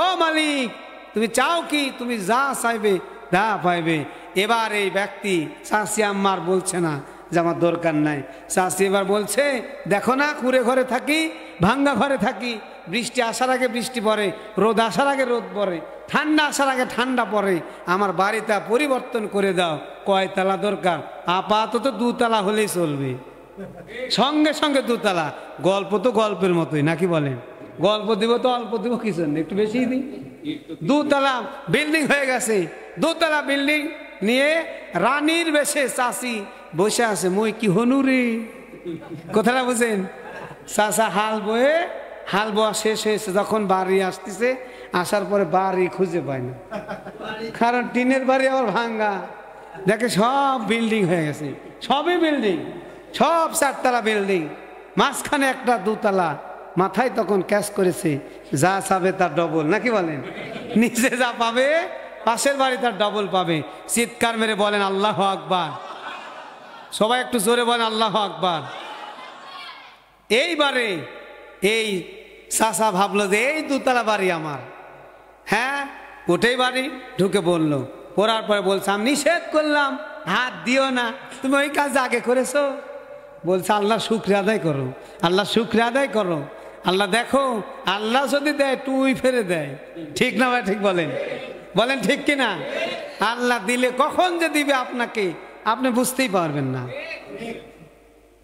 ও মালিক, তুমি চাও কি? তুমি যা চাইবে তা পাইবে। এবার এই ব্যক্তি চাষি আম্মার বলছে না যে আমার দরকার নাই। চাষি এবার বলছে, দেখো না, কুড়ে ঘরে থাকি, ভাঙ্গা ঘরে থাকি, বৃষ্টি আসার আগে বৃষ্টি পড়ে, রোদ আসার আগে রোদ পড়ে, ঠান্ডা আসার আগে ঠান্ডা পড়ে। আমার বাড়িটা পরিবর্তন করে দাও। কয় তালা দরকার? আপাতত 2 তালা হলেই চলবে। সঙ্গে সঙ্গে 2 তালা। গল্প তো গল্পের মতোই, নাকি বলেন? গল্প দিব তো অল্প দিব, কিছু একটু বেশি দিই। 2 তালা বিল্ডিং হয়ে গেছে। 2 তালা বিল্ডিং নিয়ে রানীর বেশে চাষি বসে আছে। মই কি হনুরি, কথাটা বুঝেন? চাষা হাল বোয়া শেষ হয়েছে, যখন বাড়ি আসতেছে, আসার পরে বাড়ি খুঁজে পায় না, কারণ টিনের বাড়ি আবার ভাঙ্গা। দেখে সব বিল্ডিং হয়ে গেছে, সবই বিল্ডিং, সব 4 তালা বিল্ডিং, মাঝখানে একটা 2 তালা। মাথায় তখন ক্যাশ করেছে, যা চাবে তার ডবল, নাকি বলেন? নিচে যা পাবে পাশের বাড়ি তার ডবল পাবে। চিৎকার মেরে বলেন আল্লাহু আকবার। সবাই একটু জোরে বলেন আল্লাহু আকবার। এইবারে এই চাচা ভাবলো যে এই 2 তালা বাড়ি আমার, হ্যাঁ, ওটাই বাড়ি। ঢুকে বললো, পড়ার পরে বলছে, আমি নিষেধ করলাম হাত দিও না, তুমি ওই কাজ আগে করেছো। বলছে, আল্লাহ শুকরিয়া আদায় করো, আল্লাহ শুকরিয়া আদায় করো। আল্লাহ দেখো, আল্লাহ যদি দেয় টুই ফেরে দেয়। ঠিক না ভাই? ঠিক বলেন, বলেন ঠিক কিনা? আল্লাহ দিলে কখন যে দিবে আপনাকে, আপনি বুঝতেই পারবেন না।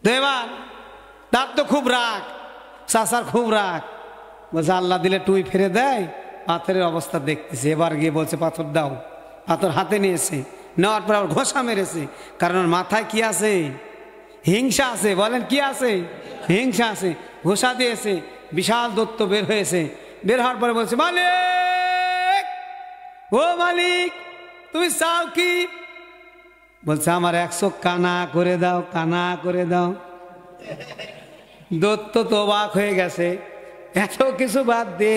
তো এবার তার তো খুব রাগ, চাচার খুব রাগ। বলছে, আল্লাহ দিলে টুই ফেরে দেয়, পাথরের অবস্থা দেখতেছে। এবার গিয়ে বলছে, পাথর দাও। পাথর হাতে নিয়েছে, নেওয়ার পর আবার ঘষা মেরেছে, কারণ মাথায় কি আছে? হিংসা আছে। বলেন কি আছে? হিংসা আছে। ঘোষা দিয়েছে, বিশাল দত্ত বের হয়েছে। বের হওয়ার পরে বলছে, মালিক, ও মালিক, তুমি চাও কি? বলছে, আমার 1 চোখ কানা করে দাও, কানা করে দাও। দত্ত তো অবাক হয়ে গেছে, এত কিছু বাদ দে,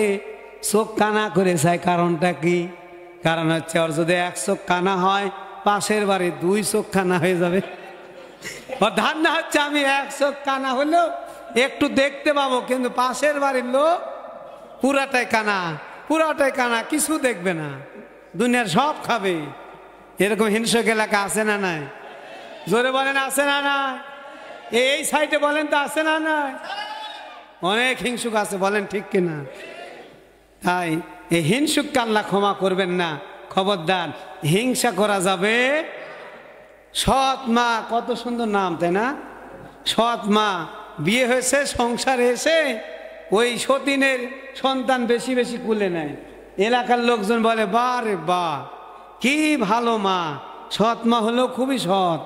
চোখ কানা করে চাই। কারণটা কি? কারণ হচ্ছে, ওর যদি 1 চোখ কানা হয়, পাশের বাড়ি 2 চোখ কানা হয়ে যাবে। ওর ধারণা হচ্ছে, আমি 1 চোখ কানা হলেও একটু দেখতে পাবো, কিন্তু পাশের বাড়ির লোক পুরাটাই কানা, পুরাটাই কানা, কিছু দেখবে না, দুনিয়ার সব খাবে। এরকম হিংসক এলাকা আছে না নাই? জোরে বলেন, আছে না নাই? এই সাইডে বলেন তো, আছে না নাই? অনেক হিংসুক আছে। বলেন ঠিক কিনা? তাই এই হিংসুককে আল্লাহ ক্ষমা করবেন না। খবরদার, হিংসা করা যাবে। সৎ মা, কত সুন্দর নাম, তাই না? সৎ মা, বিয়ে হয়েছে, সংসারে এসে ওই সতীনের সন্তান বেশি বেশি কুলে নেয়। এলাকার লোকজন বলে, বা রে বা, কি ভালো মা, সৎ মা হলো খুবই সৎ,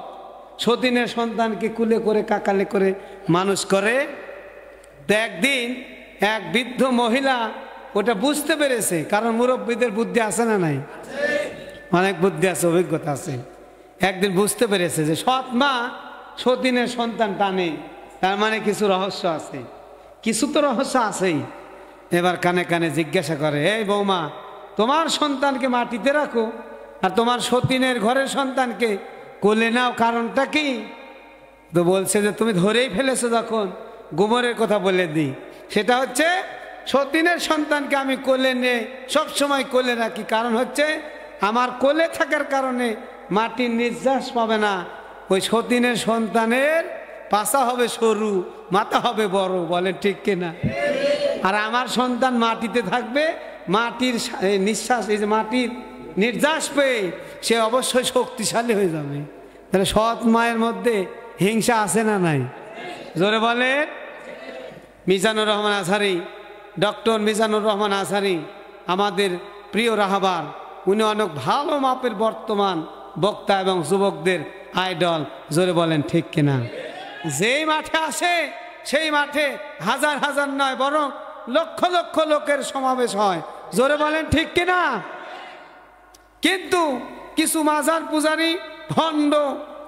সতীনের সন্তানকে কুলে করে কাকালে করে মানুষ করে। তো একদিন এক বৃদ্ধ মহিলা ওটা বুঝতে পেরেছে, কারণ মুরব্বীদের বুদ্ধি আছে না নাই? অনেক বুদ্ধি আছে, অভিজ্ঞতা আছে। একদিন বুঝতে পেরেছে যে সৎ মা সতীনের সন্তান টানে, তার মানে কিছু রহস্য আছে, কিছু তো রহস্য আছেই। এবার কানে কানে জিজ্ঞাসা করে, এই বৌমা, তোমার সন্তানকে মাটিতে রাখো আর তোমার সতীনের ঘরের সন্তানকে কোলে নাও, কারণটা কি? তো বলছে যে তুমি ধরেই ফেলেছো, যখন গোবরের কথা বলে দিই, সেটা হচ্ছে সতীনের সন্তানকে আমি কোলে নিয়ে সবসময় কোলে রাখি, কারণ হচ্ছে আমার কোলে থাকার কারণে মাটির নিঃশ্বাস পাবে না, ওই সতীনের সন্তানের পাছা হবে সরু, মাথা হবে বড়। বলেন ঠিক কিনা? আর আমার সন্তান মাটিতে থাকবে, মাটির নিঃশ্বাস, এই যে মাটির নির্যাস পেয়ে সে অবশ্যই শক্তিশালী হয়ে যাবে। তাহলে সৎ মায়ের মধ্যে হিংসা আছে না নাই? জোরে বলেন। মিজানুর রহমান আজহারি, ডক্টর মিজানুর রহমান আজহারি আমাদের প্রিয় রাহবার, উনি অনেক ভালো মাপের বর্তমান বক্তা এবং যুবকদের আইডল। জোরে বলেন ঠিক কিনা? যেই মাঠে আসে সেই মাঠে হাজার হাজার নয়, বরং লক্ষ লক্ষ লোকের সমাবেশ হয়। জোরে বলেন ঠিক কিনা? কিন্তু কিছু মাজার পূজারী ভণ্ড,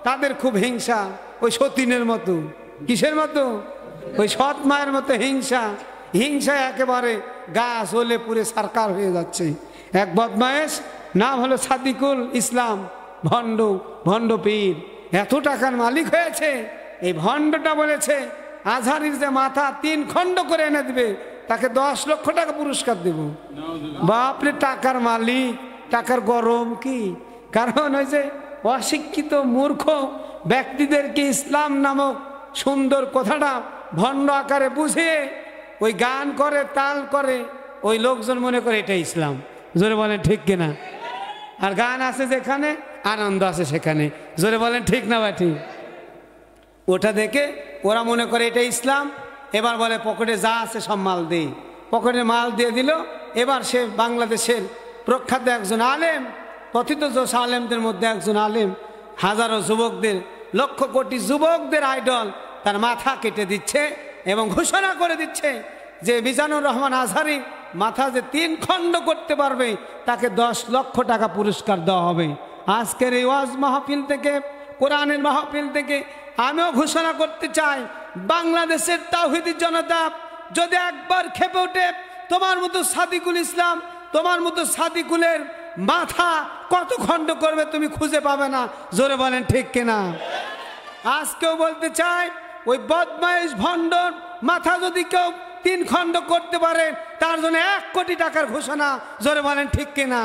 তাদের খুব হিংসা, ওই সতীনের মতো। কিসের মতো? ওই সৎ মায়ের মতো হিংসা। হিংসায় একেবারে গা জ্বলে পুরে সারকার হয়ে যাচ্ছে। এক বদমায়েশ, নাম হলো সাদিকুল ইসলাম, ভণ্ড পীর, এত টাকার মালিক হয়েছে। এই ভণ্ডটা বলেছে আজহারির যে মাথা 3 খণ্ড করে এনে দিবে, তাকে 10 লক্ষ টাকা পুরস্কার দেব। বাপরে, টাকার মালিক, টাকার গরম কি? কারণ ওই যে অশিক্ষিত মূর্খ ব্যক্তিদেরকে ইসলাম নামক সুন্দর কথাটা ভণ্ড আকারে বুঝিয়ে ওই গান করে, তাল করে, ওই লোকজন মনে করে এটা ইসলাম। জোরে বলেন ঠিক কিনা? আর গান আছে যেখানে, আনন্দ আছে সেখানে। জোরে বলেন ঠিক না বা ঠিক? ওটা দেখে ওরা মনে করে এটা ইসলাম। এবার বলে পকেটে যা আছে সব মাল দেই। পকেটে মাল দিয়ে দিল। এবার সে বাংলাদেশের প্রখ্যাত একজন আলেম, কথিত জোশ আলেমদের মধ্যে একজন আলেম, হাজারো যুবকদের, লক্ষ কোটি যুবকদের আইডল, তার মাথা কেটে দিচ্ছে এবং ঘোষণা করে দিচ্ছে যে মিজানুর রহমান আজহারি মাথা যে 3 খণ্ড করতে পারবে তাকে 10 লক্ষ টাকা পুরস্কার দেওয়া হবে। আজকের এই ওয়াজ মাহফিল থেকে, কোরআনের মাহফিল থেকে আমিও ঘোষণা করতে চাই, বাংলাদেশের তাওহীদি জনতা যদি একবার খেপে ওঠে, তোমার মতো সাদিকুল ইসলাম, তোমার মতো সাদিকুলের মাথা কত খণ্ড করবে তুমি খুঁজে পাবে না। জোরে বলেন ঠিক কিনা? আজকেও বলতে চাই, ওই বদমাইশ ভণ্ডর মাথা যদি কেউ 3 খণ্ড করতে পারে, তার জন্য 1 কোটি টাকার ঘোষণা। জোরে বলেন ঠিক কিনা?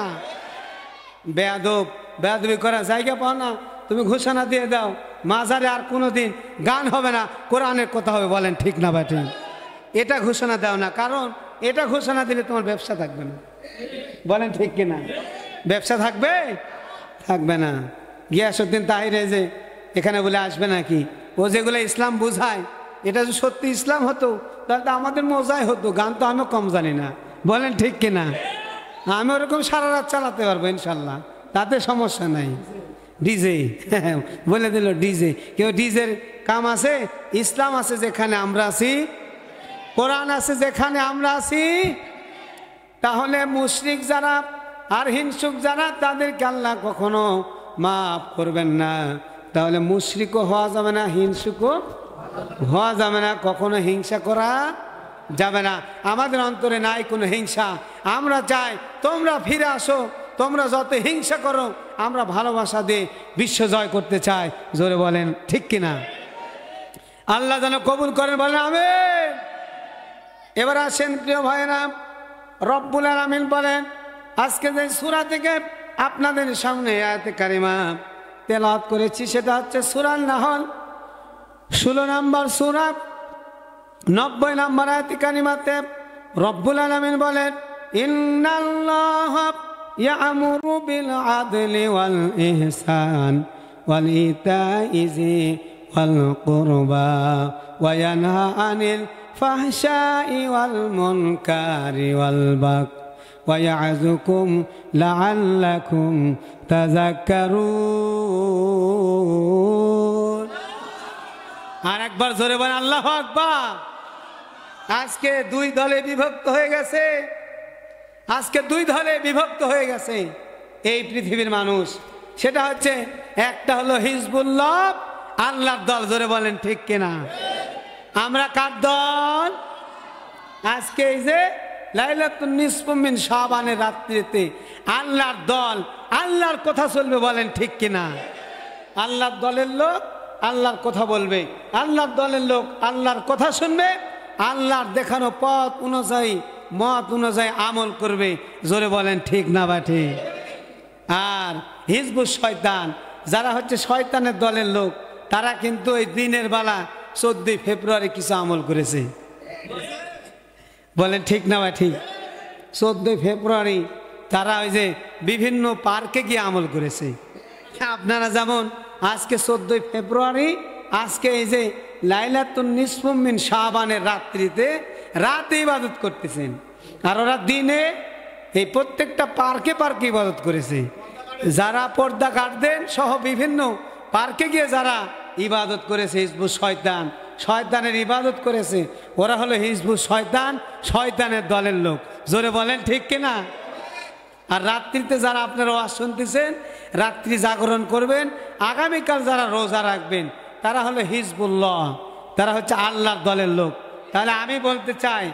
বেয়াদবি করার জায়গা পাও না, তুমি ঘোষণা দিয়ে দাও, মাজারে আর কোনোদিন গান হবে না, কোরআনের কথা হবে। বলেন ঠিক না ভাই? ঠিক। এটা ঘোষণা দাও না, কারণ এটা ঘোষণা দিলে তোমার ব্যবসা থাকবে না। বলেন ঠিক কিনা? ব্যবসা থাকবে? থাকবে না। গিয়াসউদ্দিন তাহির যে এখানে বলে আসবে নাকি, ও যেগুলো ইসলাম বুঝায়, এটা যদি সত্যি ইসলাম হতো তাহলে আমাদের মজাই হতো। গান তো আমিও কম জানি না। বলেন ঠিক কিনা? আমি ওরকম সারা রাত চালাতে পারবো ইনশাল্লাহ, তাতে সমস্যা নাই। ডিজে বলে দিল, ডিজে। কেউ ডিজের কাম আছে? ইসলাম আছে যেখানে আমরা আছি, কোরআন আছে যেখানে আমরা আছি। তাহলে মুশরিক যারা আর হিংসুক যারা, তাদেরকে আল্লাহ কখনো মাফ করবেন না। তাহলে মুশরিকও হওয়া যাবে না, হিংসুকও হওয়া যাবে না, কখনো হিংসা করা যাবে না। আমাদের অন্তরে নাই কোনো হিংসা। আমরা চাই তোমরা ফিরে আসো, তোমরা যত হিংসা করো, আমরা ভালোবাসা দিয়ে বিশ্ব জয় করতে চাই। জোরে বলেন ঠিক কিনা? আল্লাহ যেন কবুল করেন, বলেন আমিন। এবার আসেন প্রিয় ভাইরা, রব্বুল আলামিন বলেন, আজকে যে সূরা থেকে আপনাদের সামনে আয়াতে কারিমা তেলাওয়াত করেছি, সেটা হচ্ছে সূরা নাহল 16 নম্বর সূরা 90 নম্বর আয়াতে কারিমাতে রব্বুল আলামিন বলেন, ইন্নাল্লাহা ইয়া'মুরু বিল আদলি ওয়াল ইহসান ওয়াল ইতা'i ওয়াল কুরবা ওয়া ইয়ানহা আনিল ফাহশাই ওয়াল মুনকারি ওয়াল বাগই ওয়া ইয়া'যুকুম লা'আল্লাকুম তাযাক্কারুন। আর একবার জোরে বলেন আল্লাহু আকবার। আজকে 2 দলে বিভক্ত হয়ে গেছে। আজকে দুই দলে বিভক্ত হয়ে গেছে এই পৃথিবীর মানুষ। সেটা হচ্ছে, একটা হলো হিজবুল্লাহ, আল্লাহর দল। জোরে বলেন ঠিক কিনা? আমরা কার দল? আজকে এই যে লাইলাতুন নিসফু মিন শাবানের রাত্রিতে আল্লাহর দল, আল্লাহর কথা চলবে। বলেন ঠিক কিনা? আল্লাহর দলের লোক আল্লাহর কথা বলবে, আল্লাহর দলের লোক আল্লাহর কথা শুনবে, আল্লাহর দেখানো পথ অনুযায়ী মত অনুযায়ী আমল করবে। জোরে বলেন ঠিক না বা ঠিক? আর হিজবুল শয়তান, যারা হচ্ছে শয়তানের দলের লোক, তারা কিন্তু এই দিনের বেলা 14 ফেব্রুয়ারি কিছু আমল করেছে। বলেন ঠিক না বা ঠিক? 14 ফেব্রুয়ারি তারা ওই যে বিভিন্ন পার্কে গিয়ে আমল করেছে। আপনারা যেমন আজকে 14 ফেব্রুয়ারি, আজকে এই যে লাইলাতুন নিসফু মিন শাবানের রাত্রিতে রাতে ইবাদত করতেছেন, আর ওরা দিনে এই প্রত্যেকটা পার্কে পার্কে ইবাদত করেছে। যারা পর্দা গার্ডেন সহ বিভিন্ন পার্কে গিয়ে যারা ইবাদত করেছে, হিজবুল শয়তান, শয়তানের ইবাদত করেছে, ওরা হলো হিজবুল শয়তান, শয়তানের দলের লোক। জোরে বলেন ঠিক কিনা? আর রাত্রিতে যারা আপনারা ওয়াজ শুনতেছেন, রাত্রি জাগরণ করবেন, আগামীকাল যারা রোজা রাখবেন, তারা হলো হিজবুল্লাহ, তারা হচ্ছে আল্লাহর দলের লোক। তাহলে আমি বলতে চাই,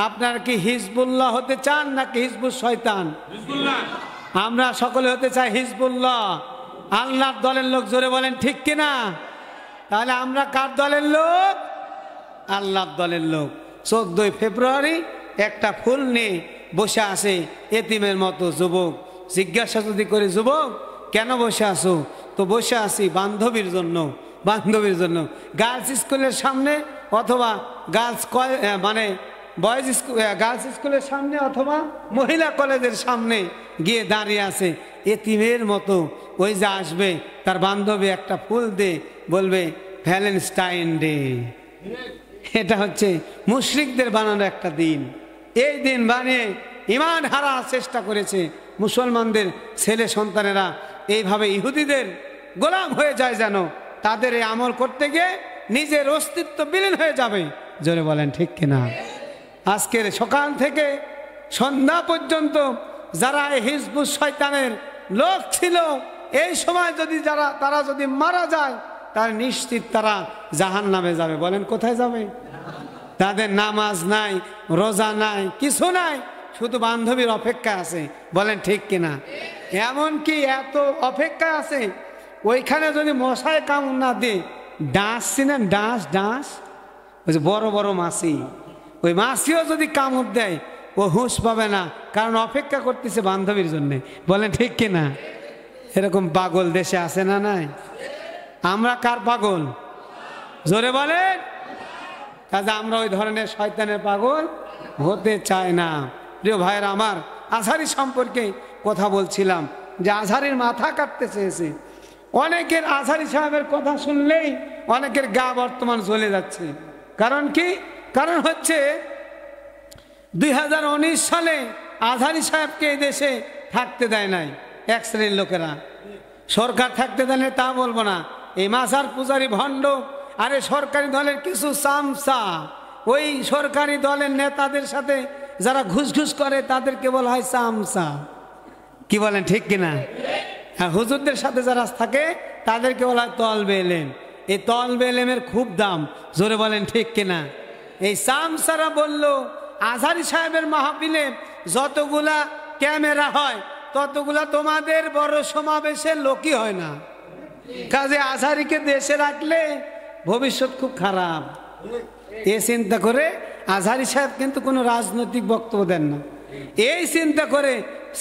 আপনারা কি হিজবুল্লাহ হতে চান নাকি হিজবুল শয়তান? আমরা সকলে হতে চাই হিজবুল্লাহ, আল্লাহর দলের লোক। জোরে বলেন ঠিক কিনা? তাহলে আমরা কার দলের লোক? আল্লাহর দলের লোক। 14 ফেব্রুয়ারি একটা ফুল নিয়ে বসে আসে এতিমের মতো যুবক। জিজ্ঞাসা যদি করে, যুবক কেন বসে আসো? তো বসে আসি বান্ধবীর জন্য, বান্ধবীর জন্য। গার্লস স্কুলের সামনে অথবা বয়েজ স্কুল, গার্লস স্কুলের সামনে অথবা মহিলা কলেজের সামনে গিয়ে দাঁড়িয়ে আছে এতিমের মতো। ওই যে আসবে তার বান্ধবী একটা ফুল দিয়ে বলবে ভ্যালেন্টাইন ডে। এটা হচ্ছে মুশরিকদের বানানো একটা দিন। এই দিন বানিয়ে ঈমান হারার চেষ্টা করেছে মুসলমানদের ছেলে সন্তানেরা। এইভাবে ইহুদিদের গোলাম হয়ে যায়, যেন তাদের এই আমল করতে গিয়ে নিজের অস্তিত্ব বিলীন হয়ে যাবে। জোরে বলেন ঠিক কিনা? আজকের সকাল থেকে সন্ধ্যা পর্যন্ত যারা এই হিজবুল শয়তানের লোক ছিল, এই সময় যদি তারা যদি মারা যায়, তার নিশ্চিত তারা জাহান্নামে যাবে। বলেন কোথায় যাবে? তাদের নামাজ নাই, রোজা নাই, কিছু নাই, শুধু বান্ধবীর অপেক্ষা আছে। বলেন ঠিক কিনা? এমনকি এত অপেক্ষা আছে, ওইখানে যদি মশায় কামড় না দিয়ে ডাঁস, চিনেন ডাঁস? ডাঁস ওই যে বড় বড় মাছি, ওই মাছিও যদি কামড় দেয়, ও হুঁশ পাবে না, কারণ অপেক্ষা করতেছে বান্ধবীর জন্যে। বলেন ঠিক কিনা? এরকম পাগল দেশে আছে না নাই? আমরা কার পাগল? জোরে বলেন। কাজে আমরা ওই ধরনের শয়তানের পাগল হতে চাই না। প্রিয় ভাইয়েরা আমার, আজহারি সম্পর্কে কথা বলছিলাম যে আজহারির মাথা কাটতে চেয়েছে। অনেকের আজহারি সাহেবের কথা শুনলেই অনেকের গা বর্তমান জ্বলে যাচ্ছে। কারণ কি? কারণ হচ্ছে 2019 সালে আজহারি সাহেবকে এই দেশে থাকতে দেয় নাই এক শ্রেণীর লোকেরা। সরকার থাকতে দেয় তা বলবো না, এই মাজার পূজারি ভণ্ড, আরে সরকারি দলের কিছু চামচা, ওই সরকারি দলের নেতাদের সাথে যারা ঘুষ করে তাদেরকে বলা হয় চামচা। কি বলেন ঠিক কিনা? হুজুরদের সাথে যারা থাকে তাদেরকে বলা হয় তলবে এলেম। এই তলবে এলেমের খুব দাম। জোরে বলেন ঠিক কিনা? এই চামচারা বলল, আজহারি সাহেবের মাহফিলে যতগুলা ক্যামেরা হয় ততগুলা তোমাদের বড় সমাবেশের লোকই হয় না। কাজে আজহারিকে দেশে রাখলে ভবিষ্যৎ খুব খারাপ। এ চিন্তা করে আজহারি সাহেব কিন্তু কোনো রাজনৈতিক বক্তব্য দেন না। এই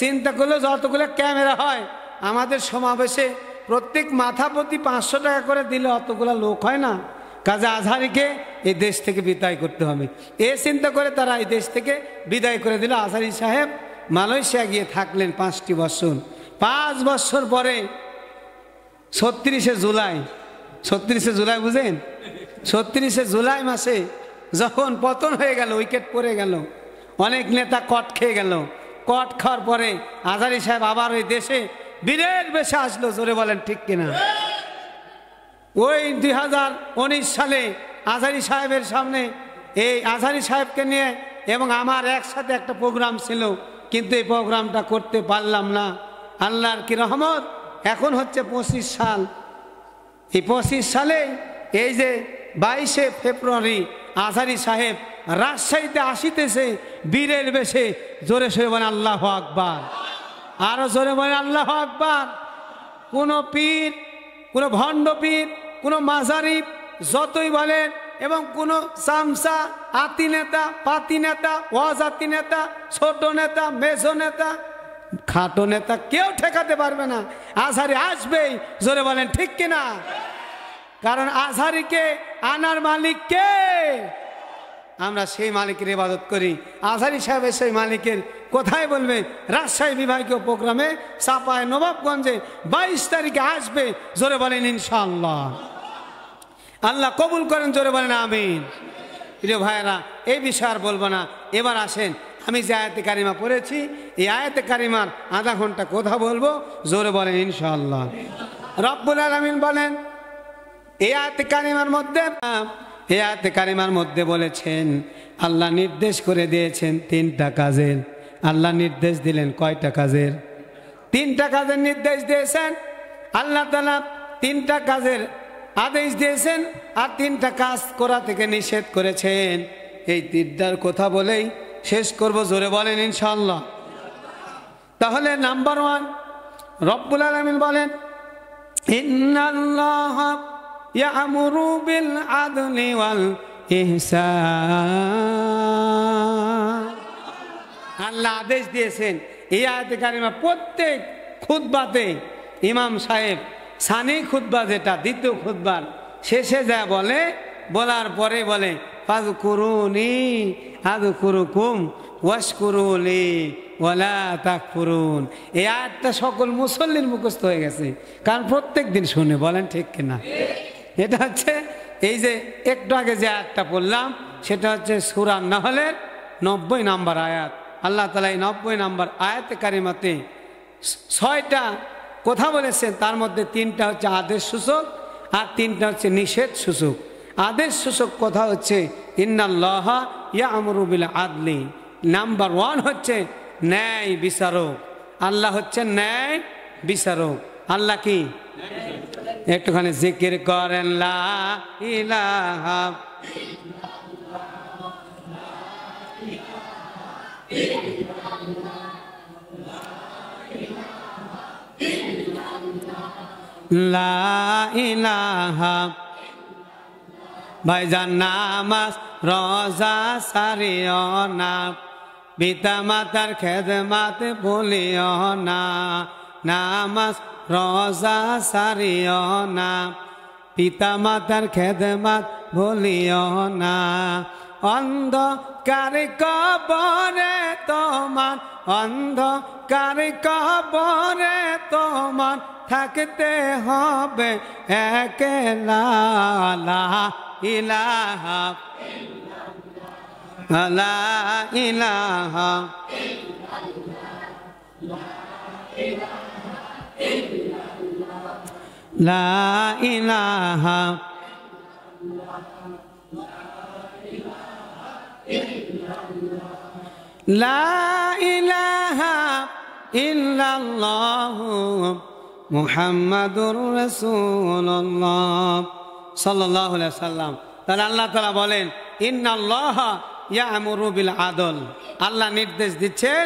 চিন্তা করলে যতগুলো ক্যামেরা হয় আমাদের সমাবেশে প্রত্যেক মাথা প্রতি 500 টাকা করে দিলে অতগুলো লোক হয় না। কাজে আজহারিকে এই দেশ থেকে বিদায় করতে হবে। এই চিন্তা করে তারা এই দেশ থেকে বিদায় করে দিল। আজহারি সাহেব মালয়েশিয়া গিয়ে থাকলেন 5টি বছর। 5 বছর পরে 36শে জুলাই বুঝেন, 36শে জুলাই মাসে যখন পতন হয়ে গেল, উইকেট পড়ে গেল, অনেক নেতা কট খেয়ে গেল। কট খাওয়ার পরে আজহারি সাহেব আবার ওই দেশে বীরের বেশে আসলো। জোরে বলেন ঠিক কিনা? ওই 2019 সালে আজহারি সাহেবের সামনে এই আজহারি সাহেবকে নিয়ে এবং আমার একসাথে একটা প্রোগ্রাম ছিল, কিন্তু এই প্রোগ্রামটা করতে পারলাম না। আল্লাহর কি রহমত, এখন হচ্ছে 25 সাল। এই 25 সালে এই যে 22শে ফেব্রুয়ারি আজহারী সাহেব রাজশাহীতে আসিতেছে বীরের বেশে। জোরে সরে বলেন আল্লাহু আকবার, আরো জোরে বলেন আল্লাহু আকবার। কোনো পীর, কোনো ভণ্ড পীর, কোনো মাজারি যতই বলেন, এবং কোনো চামচা, আতি নেতা, পাতি নেতা, অজাতি নেতা, ছোট নেতা, মেজো নেতা, খাটো নেতা কেউ ঠেকাতে পারবে না। আজহারী আসবেই। জোরে বলেন ঠিক কিনা? কারণ আজহারীকে আনার মালিক কে? আমরা সেই মালিকের ইবাদত করি। আজহারী সাহেবের সেই মালিকের কোথায় বলবে? রাজশাহী বিভাগীয় প্রোগ্রামে চাপায় নবাবগঞ্জে 22 তারিখে আসবে। জোরে বলেন ইনশাআল্লাহ। আল্লাহ কবুল করেন, জোরে বলেন আমিন। প্রিয় ভাইয়েরা, এই বিষয় আর বলবো না। এবার আসেন, আমি যে আয়াতে কারিমা পড়েছি এই আয়াতে কারিমার আধা ঘন্টা কথা বলবো। জোরে বলেন ইনশাআল্লাহ। রব্বুল আলামিন বলেন এই আয়াতে কারিমার মধ্যে বলেছেন, আল্লাহ নির্দেশ করে দিয়েছেন 3টা কাজের। আল্লাহ নির্দেশ দিলেন কয়টা কাজের? 3টা কাজের নির্দেশ দিয়েছেন আল্লাহ তাআলা। 3টা কাজের আদেশ দিয়েছেন আর 3টা কাজ করা থেকে নিষেধ করেছেন। এই 3টার কথা বলেই শেষ করব। জোরে বলেন ইনশাআল্লাহ। তাহলে নাম্বার 1, রব্বুল আলামিন বলেন ইন্নাল্লাহা ইয়া'মুরু বিল আদলি ওয়াল ইহসান। আল্লাহ আদেশ দিয়েছেন। এই আয়াতে কারিমা প্রত্যেক খুতবাতে ইমাম সাহেব সানি খুতবা, যেটা দ্বিতীয় খুতবার শেষে যা বলে, বলার পরে বলে ফাযকুরুনি আযকুরুকুম ওয়াশকুরুলি ওয়ালা তাকফুরুন। এই আয়াতটা সকল মুসল্লির মুখস্থ হয়ে গেছে, কারণ প্রত্যেক দিন শুনে। বলেন ঠিক কিনা? এটা হচ্ছে এই যে একটু আগে যে আয়াতটা পড়লাম, সেটা হচ্ছে সূরা নাহলের 90 নম্বর আয়াত। আল্লাহ তাআলা এই 90 নম্বর আয়াতে কারিমাতে 6টা কথা বলেছেন। তার মধ্যে 3টা হচ্ছে আদেশ সূচক আর 3টা হচ্ছে নিষেধ সূচক। আদেশ সূচক কথা হচ্ছে ইন্নাল্লাহা ইয়া'মুরু বিল আদলি। নাম্বার 1 হচ্ছে ন্যায় বিচারক। আল্লাহ হচ্ছে ন্যায় বিচারক। আল্লাহ কি? একটুখানি জিকির করেন লা ইলাহা লা ইলাহা। ভাইজান নামাজ রোজা সারিও না, পিতা মাতার খেদমত ভুলিও না। নামাজ রোজা সারিও না, পিতা মাতার খেদমত ভুলিও না। অন্ধকার কবরে তোমার, অন্ধকার কবরে তোমার থাকতে হবে একলা। লা ইলাহা লা ইলাহা লা ইলাহা লা ইলাহা ইল্লাল্লাহু মুহাম্মাদুর রাসূলুল্লাহ সাল্লাল্লাহু আলাইহি সাল্লাম। তাহলে আল্লাহ তাআলা বলেন ইন্নাল্লাহা ইয়া'মুরু বিল আদল। আল্লাহ নির্দেশ দিচ্ছেন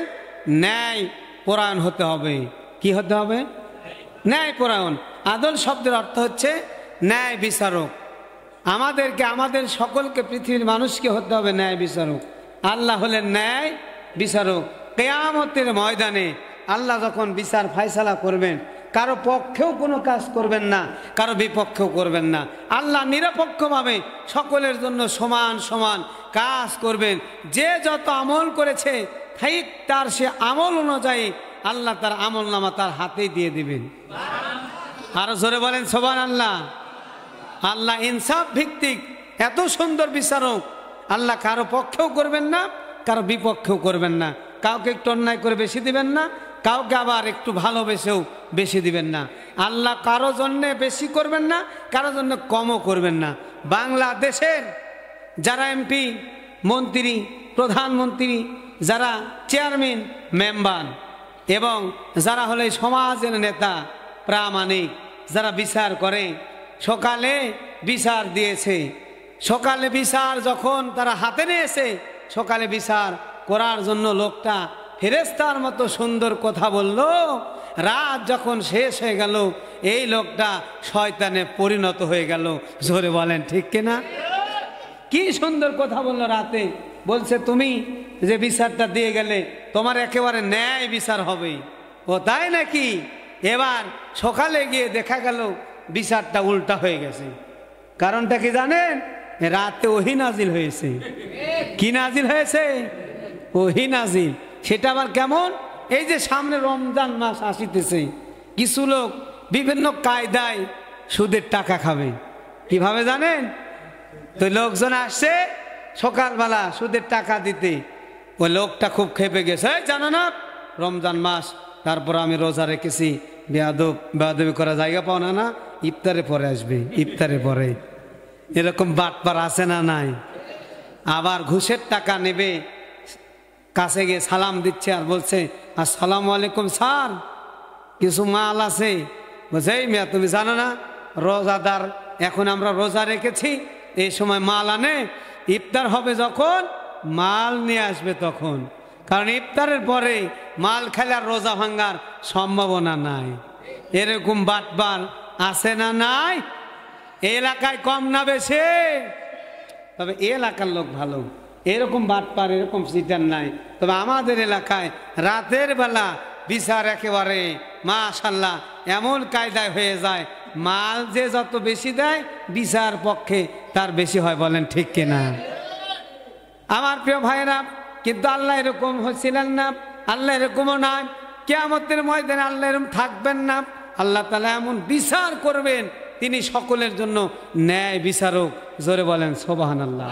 ন্যায় পরায়ণ হতে হবে। কি হতে হবে? ন্যায় পরায়ণ। আদল শব্দের অর্থ হচ্ছে ন্যায় বিচারক। আমাদেরকে, আমাদের সকলকে, পৃথিবীর মানুষকে হতে হবে ন্যায় বিচারক। আল্লাহ হলেন ন্যায় বিচারক। কিয়ামতের ময়দানে আল্লাহ যখন বিচার ফায়সালা করবেন, কারো পক্ষেও কোনো কাজ করবেন না, কারো বিপক্ষেও করবেন না। আল্লাহ নিরপেক্ষভাবে সকলের জন্য সমান সমান কাজ করবেন। যে যত আমল করেছে ঠিক তার সে আমল অনুযায়ী আল্লাহ তার আমল নামা তার হাতেই দিয়ে দিবেন। আরো জোরে বলেন সুবহানাল্লাহ। আল্লাহ ইনসাফ ভিত্তিক এত সুন্দর বিচারক। আল্লাহ কারো পক্ষেও করবেন না, কারো বিপক্ষেও করবেন না। কাউকে একটু অন্যায় করে বেশি দিবেন না, কাউকে আবার একটু ভালোবেসেও বেশি দিবেন না। আল্লাহ কারো জন্যে বেশি করবেন না, কারো জন্য কমও করবেন না। বাংলাদেশের যারা এমপি, মন্ত্রী, প্রধানমন্ত্রী, যারা চেয়ারম্যান মেম্বার এবং যারা হলে সমাজের নেতা প্রামাণিক যারা বিচার করে, সকালে বিচার দিয়েছে। সকালে বিচার যখন তারা হাতে নিয়েছে, সকালে বিচার করার জন্য লোকটা ফেরেশতার মতো সুন্দর কথা বলল। রাত যখন শেষ হয়ে গেল, এই লোকটা শয়তানে পরিণত হয়ে গেল। জোরে বলেন ঠিক কিনা? কি সুন্দর কথা বললো রাতে। বলছে তুমি যে বিচারটা দিয়ে গেলে তোমার একেবারে ন্যায় বিচার হবে। ও তাই নাকি? এবার সকালে গিয়ে দেখা গেল বিচারটা উল্টা হয়ে গেছে। কারণটা কি জানেন? রাতে ওহী নাজিল হয়েছে। কি নাজিল হয়েছে? ওহী নাজিল। সেটা আবার কেমন? এই যে সামনে রমজান মাস আসিতেছে, কিছু লোক বিভিন্ন কায়দায় সুদের টাকা খাবে। কিভাবে জানেন? তো লোকজন আসছে সকালবেলা সুদের টাকা দিতে। ওই লোকটা খুব খেপে গেছে, জানো না রমজান মাস, তারপর আমি রোজা রেখেছি, বেয়াদবি করা জায়গা পাও না, না ইফতারে পরে আসবে, ইফতারে পরে। এরকম বাটপার আছে না নাই? আবার ঘুষের টাকা নেবে, কাছে গিয়ে সালাম দিচ্ছে আর বলছে আসসালামু আলাইকুম স্যার, কিছু মাল আছে। বলছে এই মিয়া তুমি জানো না রোজাদার, এখন আমরা রোজা রেখেছি, এই সময় মাল আনে, ইফতার হবে যখন মাল নিয়ে আসবে তখন, কারণ ইফতারের পরে মাল খেলে আর রোজা ভাঙ্গার সম্ভাবনা নাই। এরকম বাটবার আছে না নাই? এলাকায় কম না বেশি? তবে এলাকার লোক ভালো, এরকম বাটপার এরকম সিটার নাই। তবে আমাদের এলাকায় রাতের বেলা বিচার একেবারে মাশাআল্লাহ এমন কায়দায় হয়ে যায়, মাল যে যত বেশি দেয় বিচার পক্ষে তার বেশি হয়। বলেন ঠিক কিনা? আমার প্রিয় ভাইরা, কিন্তু আল্লাহ এরকম হচ্ছিলেন না, আল্লাহ এরকমও নয়। কিয়ামতের ময়দানে আল্লাহ এরকম থাকবেন না। আল্লাহ তাআলা এমন বিচার করবেন, তিনি সকলের জন্য ন্যায় বিচারক। জোরে বলেন সুবহানাল্লাহ।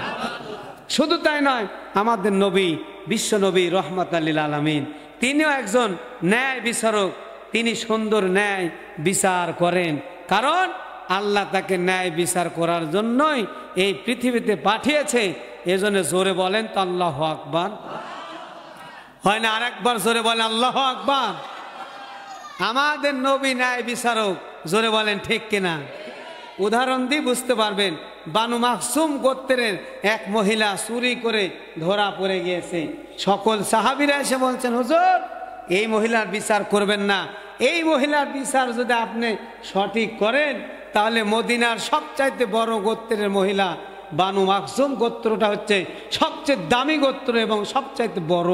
শুধু তাই নয়, আমাদের নবী, বিশ্ব নবী রহমাতাল লিল আলামিন, তিনিও একজন ন্যায় বিচারক। তিনি সুন্দর ন্যায় বিচার করেন, কারণ আল্লাহ তাকে ন্যায় বিচার করার জন্যই এই পৃথিবীতে পাঠিয়েছে। এজন্য জোরে বলেন তো আল্লাহু আকবার। হয় না? আরেকবার জোরে বলেন আল্লাহু আকবার। আমাদের নবী ন্যায় বিচারক। জোরে বলেন ঠিক কিনা? উদাহরণ দিয়ে বুঝতে পারবেন। বানু মাখসুম গোত্রের এক মহিলা চুরি করে ধরা পড়ে গিয়েছে। সকল সাহাবীরা এসে বলছেন হুজুর এই মহিলার বিচার করবেন না, এই মহিলার বিচার যদি আপনি সঠিক করেন তাহলে মদিনার সবচাইতে বড় গোত্রের মহিলা বানু মাখসুম গোত্রটা হচ্ছে সবচেয়ে দামি গোত্র এবং সবচাইতে বড়।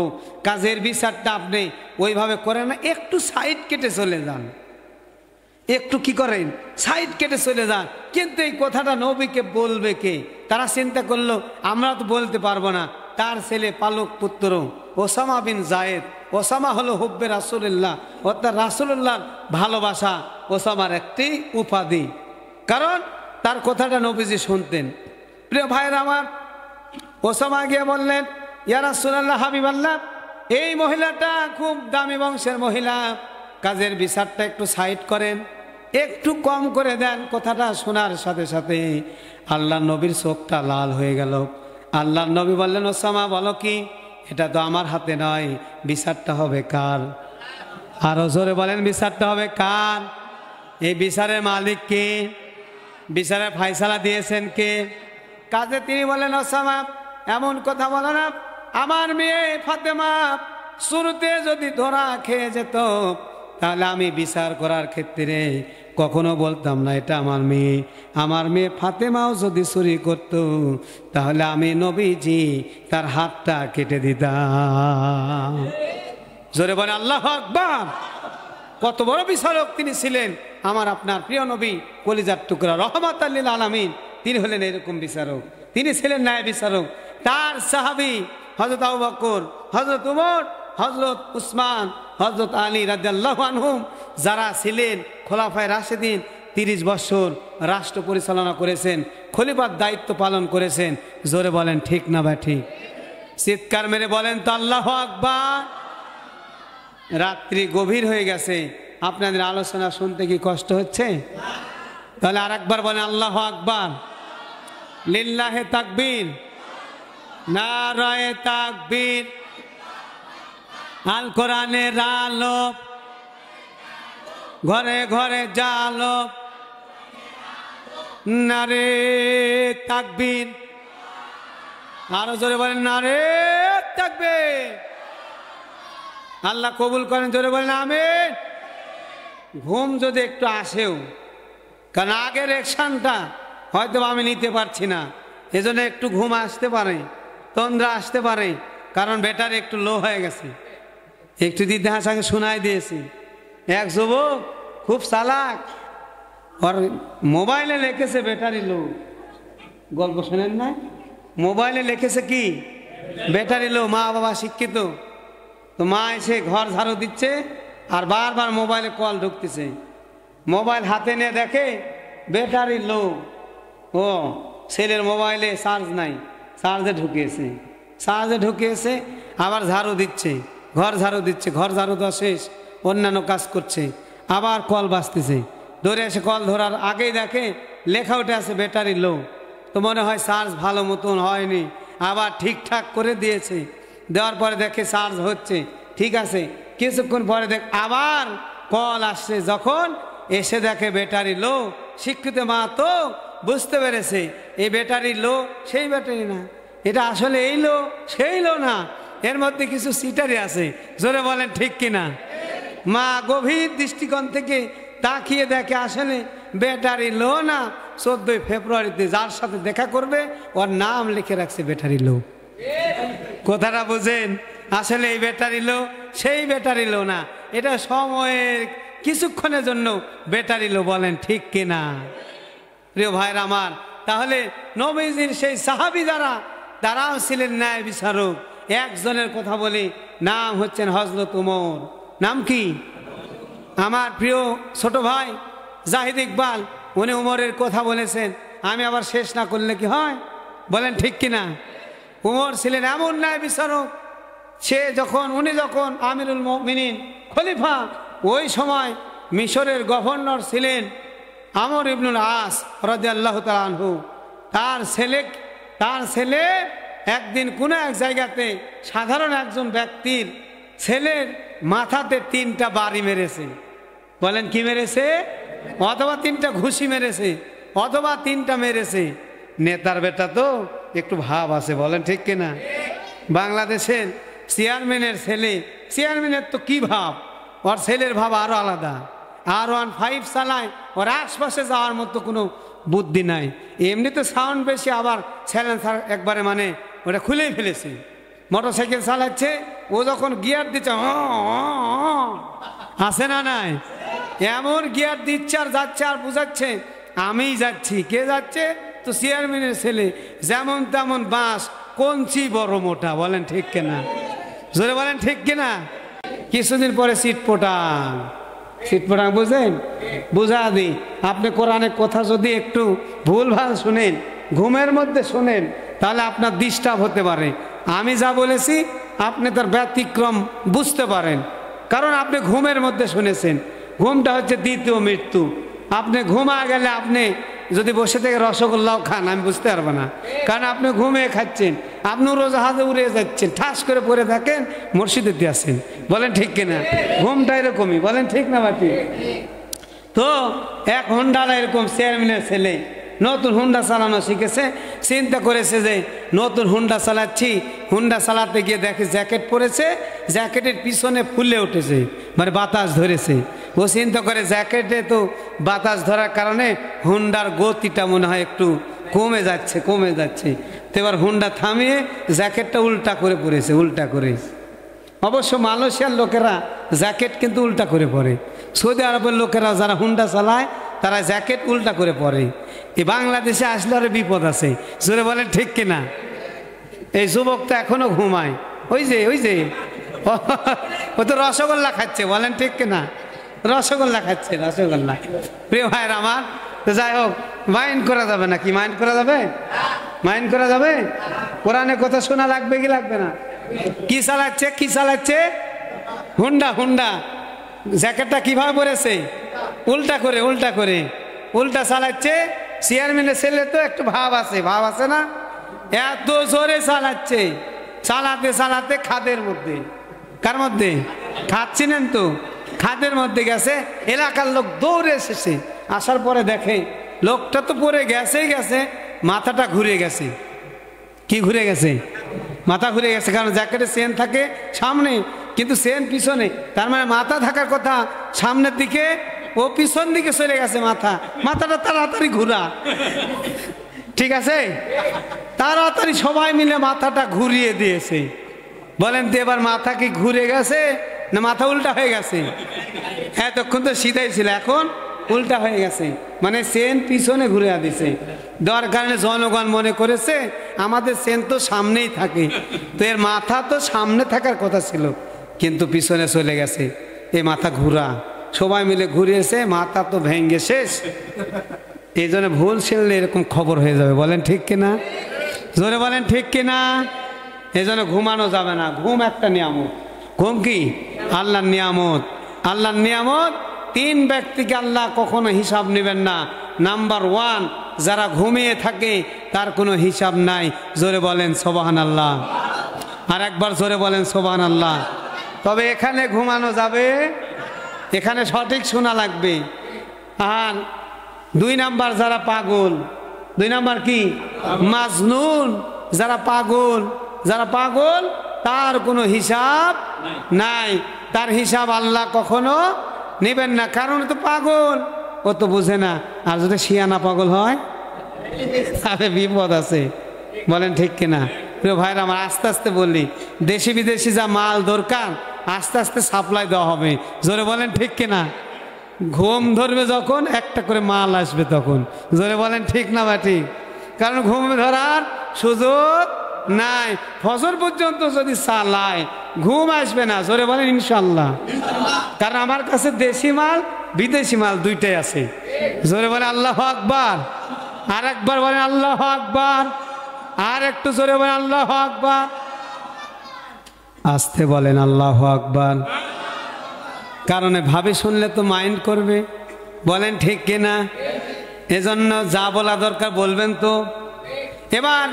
কাজের বিচারটা আপনি ওইভাবে করেন না, একটু সাইড কেটে চলে যান, একটু কি করেন সাইড কেটে চলে যান। কিন্তু এই কথাটা নবীকে বলবে কে? তারা চিন্তা করলো আমরা তো বলতে পারবো না। তার ছেলে পালক পুত্র ওসামা বিন জায়েদ, ওসামা হলো হুব্বে রাসূলুল্লাহ, অর্থাৎ রাসূলুল্লাহর ভালোবাসা ওসামার একটি উপাধি, কারণ তার কথাটা নবীজি শুনতেন। প্রিয় ভাইরা আমার, ওসামা গিয়ে বললেন ইয়া রাসূলুল্লাহ হাবিবাল্লাহ, এই মহিলাটা খুব দামি বংশের মহিলা, কাজের বিচারটা একটু সাইড করেন, একটু কম করে দেন। কথাটা শোনার সাথে সাথে আল্লাহ নবীর চোখটা লাল হয়ে গেল। আল্লাহ নবী বললেন ওসামা বলো কি, এটা তো আমার হাতে নয়, বিচারটা হবে কার? আরো জোরে বলেন বিচারটা হবে কার? এই বিচারের মালিক কে? বিচারের ফায়সালা দিয়েছেন কে? কাজে তিনি বলেন ওসামা এমন কথা বলো না, আমার মেয়ে ফাতেমা শুরুতে যদি ধরা খেয়ে যেত তাহলে আমি বিচার করার ক্ষেত্রে কখনো বলতাম না এটা আমার মেয়ে। আমার মেয়ে ফাতেমাও যদি চুরি করত তাহলে আমি নবীজি তার হাতটা কেটে দিতাম। জোরে বলে আল্লাহু আকবার। কত বড় বিচারক তিনি ছিলেন আমার আপনার প্রিয় নবী, কলিজার টুকরা রহমাতাল লিল আলামিন। তিনি হলেন এরকম বিচারক, তিনি ছিলেন ন্যায় বিচারক। তার সাহাবী হযরত আবু বকর, হযরত উমর, হযরত উসমান, হযরত আলী রাদিয়াল্লাহু আনহুম যারা ছিলেন খোলাফায়ে রাশিদিন, 30 বছর রাষ্ট্র পরিচালনা করেছেন, খলিফার দায়িত্ব পালন করেছেন। জোরে বলেন ঠিক না বা ঠিক? চিৎকার মেরে বলেন তো আল্লাহু আকবার। রাত্রি গভীর হয়ে গেছে, আপনাদের আলোচনা শুনতে কি কষ্ট হচ্ছে? তাহলে আরেকবার বলেন আল্লাহু আকবার। লিল্লাহে তাকবীর, নারায়ে তাকবীর, আল কোরআনের আলো ঘরে ঘরে জালো, নারে তাকবীর, আরো জোরে বলেন নারে তাকবীর। আল্লাহ কবুল করেন, জোরে বলেন আমিন। ঘুম যদি একটু আসেও, কারণ আগের অ্যাকশনটা হয়তো আমি নিতে পারছি না, এজন্য একটু ঘুম আসতে পারে, তন্দ্রা আসতে পারে, কারণ ব্যাটারি একটু লো হয়ে গেছে। একটু ইতিহাস আগে শোনাই দিয়েছি, এক যুবক খুব চালাক, আর মোবাইলে লিখেছে ব্যাটারি লো। গল্প শোনেন না? মোবাইলে লিখেছে কি ব্যাটারি লো। মা বাবা শিক্ষিত, তো মা এসে ঘর ঝাড়ু দিচ্ছে আর বারবার মোবাইলে কল ঢুকতেছে। মোবাইল হাতে নিয়ে দেখে ব্যাটারি লো। ও ছেলের মোবাইলে চার্জ নাই, চার্জে ঢুকিয়েছে, আবার ঝাড়ু দিচ্ছে, ঘর ঝাড়ু দিচ্ছে, ঘর ঝাড়ু দেওয়া শেষ, অন্যান্য কাজ করছে, আবার কল বাজতেছে। ধরে এসে কল ধরার আগেই দেখে লেখা উঠে আছে ব্যাটারি লো। তো মনে হয় চার্জ ভালো মতন হয়নি, আবার ঠিকঠাক করে দিয়েছে। দেওয়ার পরে দেখে চার্জ হচ্ছে, ঠিক আছে। কিছুক্ষণ পরে দেখ আবার কল আসছে, যখন এসে দেখে ব্যাটারি লো। শিক্ষিত মা তো বুঝতে পেরেছে এই ব্যাটারি লো সেই ব্যাটারি না, এটা আসলে এই লো সেই লো না, এর মধ্যে কিছু সিটারি আছে। জোরে বলেন ঠিক কিনা? মা গভীর দৃষ্টিকোণ থেকে তাকিয়ে দেখে আসলে ব্যাটারি লো না, 14 ফেব্রুয়ারিতে যার সাথে দেখা করবে ওর নাম লিখে রাখছে ব্যাটারি লো। কথাটা বুঝেন? আসলে এই ব্যাটারি লো সেই ব্যাটারি লো না, এটা সময়ের কিছুক্ষণের জন্য ব্যাটারি লো। বলেন ঠিক কিনা? প্রিয় ভাইরা আমার, তাহলে নবীজির সেই সাহাবী যারা, তারাও ছিলেন ন্যায় বিচারক। একজনের কথা বলি, নাম হচ্ছেন হযরত ওমর। নাম কি? আমার প্রিয় ছোট ভাই জাহিদ ইকবাল, উনি ওমরের কথা বলেছেন। আমি আবার শেষ না করলে কি হয়? বলেন ঠিক কিনা? ওমর ছিলেন এমন ন্যায় বিচারক, উনি যখন আমিরুল মুমিনিন খলিফা, ওই সময় মিশরের গভর্নর ছিলেন আমর ইবনুল আস রাদিয়াল্লাহু তাআলা আনহু। তার ছেলে একদিন কোনো এক জায়গাতে সাধারণ একজন ব্যক্তির ছেলের মাথাতে 3টা বাড়ি মেরেছে। বলেন কি মেরেছে? অথবা 3টা ঘুষি মেরেছে, অথবা 3টা মেরেছে। নেতার বেটা তো একটু ভাব আছে, বলেন ঠিক কিনা? বাংলাদেশের চেয়ারম্যানের ছেলে, চেয়ারম্যানের তো কি ভাব, ওর ছেলের ভাব আরো আলাদা। R15 চালায়, ওর আশপাশে যাওয়ার মতো কোনো বুদ্ধি নাই। এমনি তো সাউন্ড বেশি, আবার সাইলেন্সার একবারে মানে ওটা খুলেই ফেলেছে। মোটরসাইকেল চালাচ্ছে, ও যখন গিয়ার দিচ্ছে আসে না নাই, এমন গিয়ার দিচ্ছে আর যাচ্ছে আর বুঝাচ্ছে আমিই যাচ্ছি। কে যাচ্ছে? তো চেয়ারম্যানের ছেলে। যেমন তেমন বাঁশ, কঞ্চি বড় মোটা। বলেন ঠিক কিনা? জোরে বলেন ঠিক কিনা? কিছুদিন পরে সিটপোটাং বুঝেন? বুঝা দিই, আপনি কোরআনের কথা যদি একটু ভুলভাল শুনেন, ঘুমের মধ্যে শুনেন, তাহলে আপনার ডিস্টার্ব হতে পারে। আমি যা বলেছি আপনি তার ব্যতিক্রম বুঝতে পারেন, কারণ আপনি ঘুমের মধ্যে শুনেছেন। ঘুমটা হচ্ছে দ্বিতীয় মৃত্যু। আপনি ঘুমা গেলে আপনি যদি বসে থেকে রসগোল্লাও খান, আমি বুঝতে পারবো না, কারণ আপনি ঘুমিয়ে খাচ্ছেন। আপনি উড়োজাহাজে উড়ে যাচ্ছেন, ঠাস করে পড়ে থাকেন, মসজিদে আসেন। বলেন ঠিক কিনা? ঘুমটা এরকমই। বলেন ঠিক না বাকি? তো এক হুন্ডালা এরকম চেয়ারম্যানের ছেলে নতুন হুন্ডা চালানো শিখেছে। চিন্তা করেছে যে নতুন হুন্ডা চালাচ্ছি, হুন্ডা চালাতে গিয়ে দেখে জ্যাকেট পরেছে, জ্যাকেটের পিছনে ফুলে উঠেছে, মানে বাতাস ধরেছে। ও চিন্তা করে জ্যাকেটে তো বাতাস ধরার কারণে হুন্ডার গতিটা মনে হয় একটু কমে যাচ্ছে। তো এবার হুন্ডা থামিয়ে জ্যাকেটটা উল্টা করে পরেছে, উল্টা করে। অবশ্য মালয়েশিয়ার লোকেরা জ্যাকেট কিন্তু উল্টা করে পরে। সৌদি আরবের লোকেরা যারা হুন্ডা চালায় তারা জ্যাকেট উল্টা করে পরে। এই বাংলাদেশে আসলে আরো বিপদ আছে। জোরে বলেন ঠিক কিনা? এই যুবকটা এখনো ঘুমায়। ওই যে ও তো রসগোল্লা খাচ্ছে। বলেন ঠিক কিনা? রসগোল্লা খাচ্ছে, রসগোল্লা। প্রিয় ভাইয়ের আমার, তো যাই হোক, মাইন্ড করা যাবে না। কি মাইন্ড করা যাবে? মাইন্ড করা যাবে। কোরআনের কথা শোনা লাগবে কি লাগবে না? কি চালাচ্ছে? হুন্ডা। জ্যাকেটটা কিভাবে পরেছে? উল্টা করে উল্টা চালাচ্ছে। চেয়ারম্যানের ছেলে তো একটু ভাব আছে না? এত জোরে চালাচ্ছে, চালাতে খাদের মধ্যে কার মধ্যে? খাচ্ছিলেন তো, খাদের মধ্যে গেছে। এলাকার লোক দৌড়ে এসেছে, আসার পরে দেখে লোকটা তো পরে গেছেই গেছে, মাথাটা ঘুরে গেছে। কি ঘুরে গেছে? মাথা ঘুরে গেছে। কারণ জ্যাকেটে চেন থাকে সামনে, কিন্তু চেন পিছনে, তার মানে মাথা থাকার কথা সামনের দিকে, ও পিছন দিকে চলে গেছে। মাথাটা তাড়াতাড়ি ঘুরা, ঠিক আছে? তাড়াতাড়ি সবাই মিলে মাথাটা ঘুরিয়ে দিয়েছে। বলেন তো এবার মাথা কি ঘুরে গেছে না মাথা উল্টা হয়ে গেছে? এতক্ষণ তো সিধাই ছিল, এখন উল্টা হয়ে গেছে, মানে চেন পিছনে ঘুরে দিছে। দেওয়ার কারণে জনগণ মনে করেছে আমাদের চেন তো সামনেই থাকে, তো এর মাথা তো সামনে থাকার কথা ছিল, কিন্তু পিছনে চলে গেছে। এই মাথা ঘুরা, সবাই মিলে ঘুরিয়েছে, মাথা তো ভেঙে শেষ। এই জন্য ভুল ছিললে এরকম খবর হয়ে যাবে। বলেন ঠিক কিনা? জোরে বলেন ঠিক কিনা? এই জন্য ঘুমানো যাবে না। ঘুম একটা নিয়ামত। ঘুম কি? আল্লাহর নিয়ামত। আল্লাহর নিয়ামত। 3 ব্যক্তিকে আল্লাহ কখনো হিসাব নেবেন না। নাম্বার 1, যারা ঘুমিয়ে থাকে তার কোনো হিসাব নাই। জোরে বলেন সুবহানাল্লাহ। আর একবার জোরে বলেন সুবহানাল্লাহ। তবে এখানে ঘুমানো যাবে, এখানে সঠিক শোনা লাগবে। আর 2 নাম্বার যারা পাগল, 2 নাম্বার কি? মাজনুন। যারা পাগল তার কোনো হিসাব নাই। তার হিসাব আল্লাহ কখনো নেবেন না, কারণ তো পাগল, ও তো বুঝে না। আর যদি শিয়ানা পাগল হয় তাহলে বিপদ আছে। বলেন ঠিক কিনা? প্রিয় ভাইরা আমার, আস্তে আস্তে বললি, দেশি বিদেশি যা মাল দরকার আস্তে আস্তে সাপ্লাই দেওয়া হবে। জোরে বলেন ঠিক কিনা? ঘুম ধরবে যখন একটা করে মাল আসবে তখন। জোরে বলেন ঠিক না বা ঠিক? কারণ ঘুম ধরার সুযোগ নাই। ফজর পর্যন্ত যদি চালায় ঘুম আসবে না। জোরে বলেন ইনশাল্লাহ। কারণ আমার কাছে দেশি মাল বিদেশি মাল দুইটাই আছে। জোরে বলেন আল্লাহু আকবার। আর একবার বলেন আল্লাহু আকবার। আর একটু জোরে বলেন আল্লাহু আকবার। আস্তে বলেন আল্লাহু আকবার। কারণ ভাবে শুনলে তো মাইন্ড করবে। বলেন ঠিক কিনা? এজন্য যা বলা দরকার বলবেন তো। এবার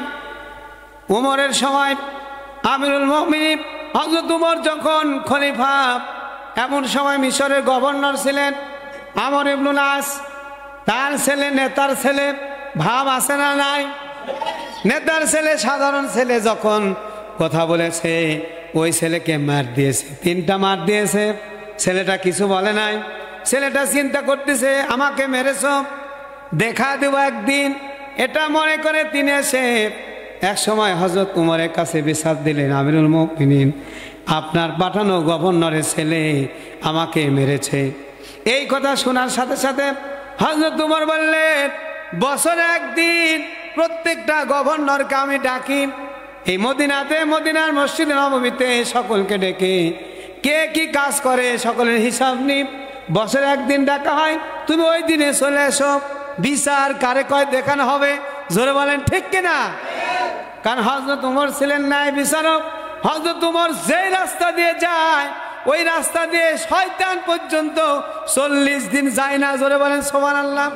উমরের সময় আমিরুল মুমিনিন হযরত উমর যখন খলিফা, এমন সময় মিশরের গভর্নর ছিলেন আমর ইবনুল আস। তার ছেলে, নেতার ছেলে, ভাব আছে না নাই? নেতার ছেলে, সাধারণ ছেলে যখন কথা বলেছে, ওই ছেলেকে মার দিয়েছে, 3টা মার দিয়েছে। ছেলেটা কিছু বলে নাই। ছেলেটা চিন্তা করতেছে আমাকে মেরেছ, দেখা দেব একদিন, এটা মনে করে তিনি এসে এক সময় হযরত উমরের কাছে বিচার দিলেন, আমিরুল মুমিনিন, আপনার পাঠানো গভর্নরের ছেলে আমাকে মেরেছে। এই কথা শোনার সাথে সাথে হযরত উমর বললেন, বছরে একদিন প্রত্যেকটা গভর্নরকে আমি ডাকি, এই মদিনাতে, মদিনার মসজিদে নববীতে সকলকে ডেকে কে কি কাজ করে সকলের হিসাব নিই। বছরে একদিন ডাকা হয়, তুমি ওই দিনে চলে এসো, বিচার কারে কয় দেখানো হবে। জোরে বলেন ঠিক কিনা? কারণ হযরত উমর ছিলেন ন্যায় বিচারক। হযরত উমর যেই রাস্তা দিয়ে যায় ওই রাস্তা দিয়ে শয়তান পর্যন্ত 40 দিন যায় না। জোরে বলেন সুবহানাল্লাহ।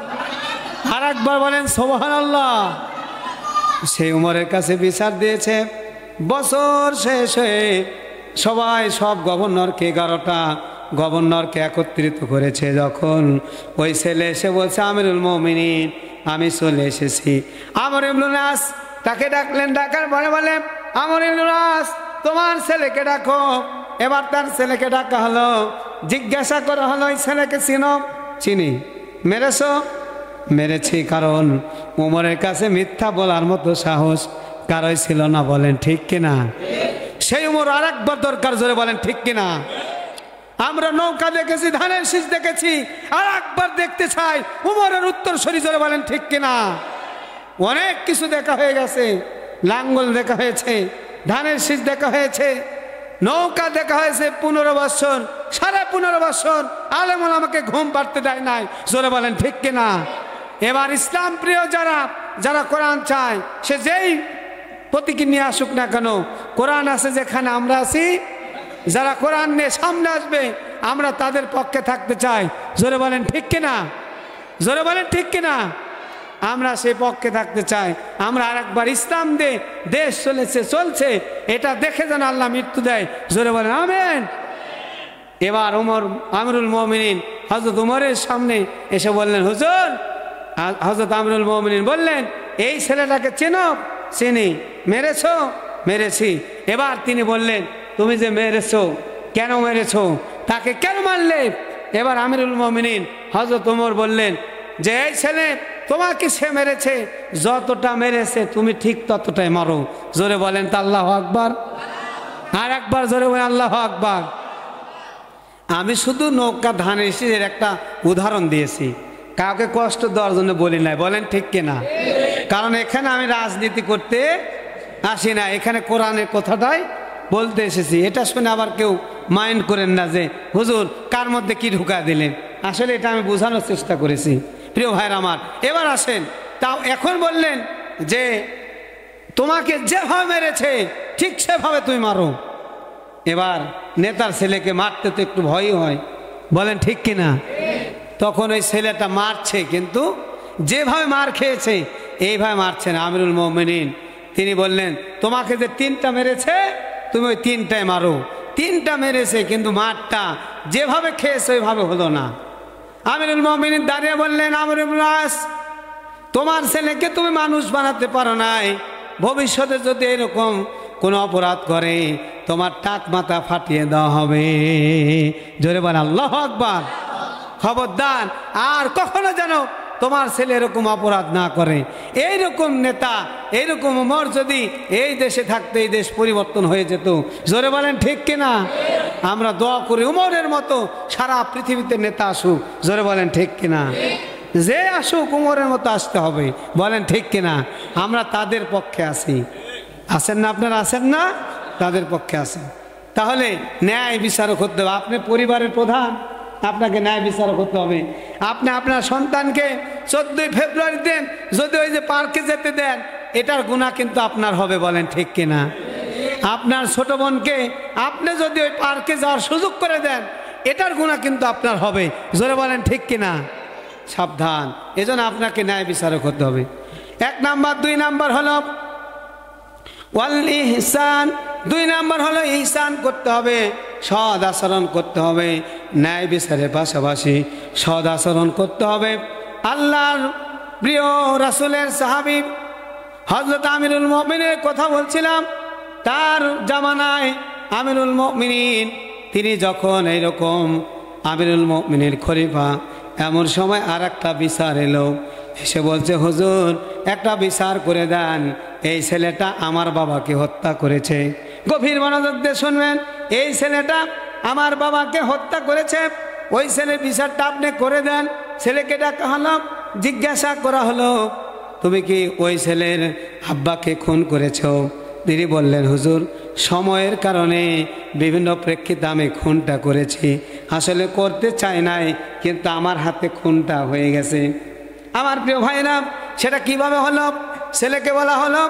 আর একবার বলেন সুবহানাল্লাহ। সেই উমরের কাছে বিচার দিয়েছে। বছর শেষ হয়ে সবাই, সব গভর্নরকে, 11টা গভর্নরকে একত্রিত করেছে। যখন ওই ছেলে এসে বলছে, আমিরুল মুমিনিন আমি চলে এসেছি। আমর ইবনুল আস তাকে ডাকলেন। ডাকার পরে বলে, আমর ইবনুল আস তোমার ছেলেকে ডাকো। এবার তার ছেলেকে ডাকা হলো, জিজ্ঞাসা করা হলো, এই ছেলেকে চিনো? চিনি। মেরেছ? মেরেছি। কারণ উমরের কাছে মিথ্যা বলার মতো সাহস কারোই ছিল না। বলেন ঠিক কিনা? সেই উমর আর একবার দরকার। জোরে বলেন ঠিক কিনা? আমরা নৌকা দেখেছি, ধানের শীষ দেখেছি, আর একবার দেখতে চাই উমরের উত্তরসূরি। জোরে বলেন ঠিক কিনা? অনেক কিছু দেখা হয়ে গেছে। লাঙ্গল দেখা হয়েছে, ধানের শীষ দেখা হয়েছে, নৌকা দেখা হয়েছে 15 বছর, 15.5 বছর আলেম ওলামাকে ঘুম পাড়তে দেয় নাই। জোরে বলেন ঠিক কিনা? এবার ইসলাম প্রিয় যারা কোরআন চায়, সে যেই প্রতীকী নিয়ে আসুক না কেন, কোরআন আছে যেখানে আমরা আছি। যারা কোরআন নিয়ে সামনে আসবে আমরা তাদের পক্ষে থাকতে চাই। জোরে বলেন ঠিক কিনা? জোরে বলেন ঠিক কিনা? আমরা সেই পক্ষে থাকতে চাই। আমরা আরেকবার ইসলাম দেশ চলছে এটা দেখে যেন আল্লাহ মৃত্যু দেয়। জোরে বলেন আমিন। এবার আমিরুল মুমিনিন হযরত উমরের সামনে এসে বললেন, হুজুর, হযরত আমিরুল মুমিনিন বললেন, এই ছেলেটাকে চেনো? চিনি। মেরেছো? মেরেছি। এবার তিনি বললেন, তুমি যে মেরেছো, কেন মেরেছো, তাকে কেন মারলে? এবার আমিরুল মুমিনিন হযরত উমর বললেন যে এই ছেলে তোমাকে সে মেরেছে, যতটা মেরেছে তুমি ঠিক ততটাই মারো। জোরে বলেন তা আল্লাহু আকবার। আর একবার জোরে বলেন আল্লাহু আকবার। আমি শুধু নৌকা ধানের শীষের একটা উদাহরণ দিয়েছি, কাউকে কষ্ট দেওয়ার জন্য বলি নাই। বলেন ঠিক কিনা? কারণ এখানে আমি রাজনীতি করতে আসি না, এখানে কোরআনের কথাটাই বলতে এসেছি। এটা শুনে আবার কেউ মাইন্ড করেন না যে হুজুর কার মধ্যে কি ঢুকা দিলেন। আসলে এটা আমি বোঝানোর চেষ্টা করেছি। প্রিয় ভাইরা আমার, এবার আসেন, তাও এখন বললেন যে তোমাকে যেভাবে মেরেছে ঠিক সেভাবে তুমি মারো। এবার নেতার ছেলেকে মারতে তো একটু ভয়ই হয়। বলেন ঠিক কিনা? তখন ওই ছেলেটা মারছে, কিন্তু যেভাবে মার খেয়েছে এইভাবে মারছে না। আমিরুল মুমিনিন তিনি বললেন, তোমাকে যে 3টা মেরেছে তুমি ওই 3টায় মারো। 3টা মেরেছে, কিন্তু মারটা যেভাবে খেয়েছে ওইভাবে হলো না। আমিরুল মুমিনিন দাঁড়িয়ে বললেন, আমর ইবনে আস, তোমার ছেলেকে তুমি মানুষ বানাতে পারো নাই। ভবিষ্যতে যদি এরকম কোনো অপরাধ করে তোমার টাক মাথা ফাটিয়ে দেওয়া হবে। জোরে বলেন আল্লাহু আকবার। খবরদার আর কখনো যেন তোমার ছেলে এরকম অপরাধ না করে। এইরকম নেতা, এইরকম উমর যদি এই দেশে থাকতে এই দেশ পরিবর্তন হয়ে যেত। জোরে বলেন ঠিক কিনা? আমরা দোয়া করি উমরের মতো সারা পৃথিবীতে নেতা আসুক। জোরে বলেন ঠিক কিনা? যে আসুক উমরের মতো আসতে হবে। বলেন ঠিক কিনা? আমরা তাদের পক্ষে আছি। আছেন না আপনারা? আছেন না? তাদের পক্ষে আছেন। তাহলে ন্যায় বিচারক হতে হবে। আপনি পরিবারের প্রধান, আপনাকে ন্যায় বিচারক হতে হবে। আপনি আপনার সন্তানকে 14ই ফেব্রুয়ারিতে যদি ওই যে পার্কে যেতে দেন, এটার গুনাহ কিন্তু আপনার হবে। বলেন ঠিক কিনা? আপনার ছোট বোনকে আপনি যদি ওই পার্কে যাওয়ার সুযোগ করে দেন, এটার গুনাহ কিন্তু আপনার হবে। জোরে বলেন ঠিক কিনা? সাবধান, এজন্য আপনাকে ন্যায় বিচারক হতে হবে। 1 নাম্বার। 2 নাম্বার হলো ওয়াল ইহসান। 2 নাম্বার হলো ইহসান করতে হবে, সৎ আচরণ করতে হবে। ন্যায় বিচারের পাশাপাশি সৎ আচরণ করতে হবে। আল্লাহর প্রিয় রাসূলের সাহাবী হযরত আমিরুল মুমিনের কথা বলছিলাম। তার জামানায় আমিরুল মুমিনিন তিনি যখন এইরকম আমিরুল মুমিনের খলিফা, এমন সময় আর একটা বিচার এলো। এসে বলছে, হুজুর একটা বিচার করে দেন, এই ছেলেটা আমার বাবাকে হত্যা করেছে। গভীর মনোযোগ দিয়ে শুনবেন, এই ছেলেটা আমার বাবাকে হত্যা করেছে, ওই ছেলের বিচারটা আপনি করে দেন। ছেলেকে ডাকা হলো, জিজ্ঞাসা করা হলো, তুমি কি ওই ছেলের আব্বাকে খুন করেছ? তিনি বললেন, হুজুর সময়ের কারণে বিভিন্ন প্রেক্ষিতে আমি খুনটা করেছি, আসলে করতে চাই নাই, কিন্তু আমার হাতে খুনটা হয়ে গেছে। আমার প্রিয় ভাইরা, সেটা কিভাবে হলো? ছেলেকে বলা হলো,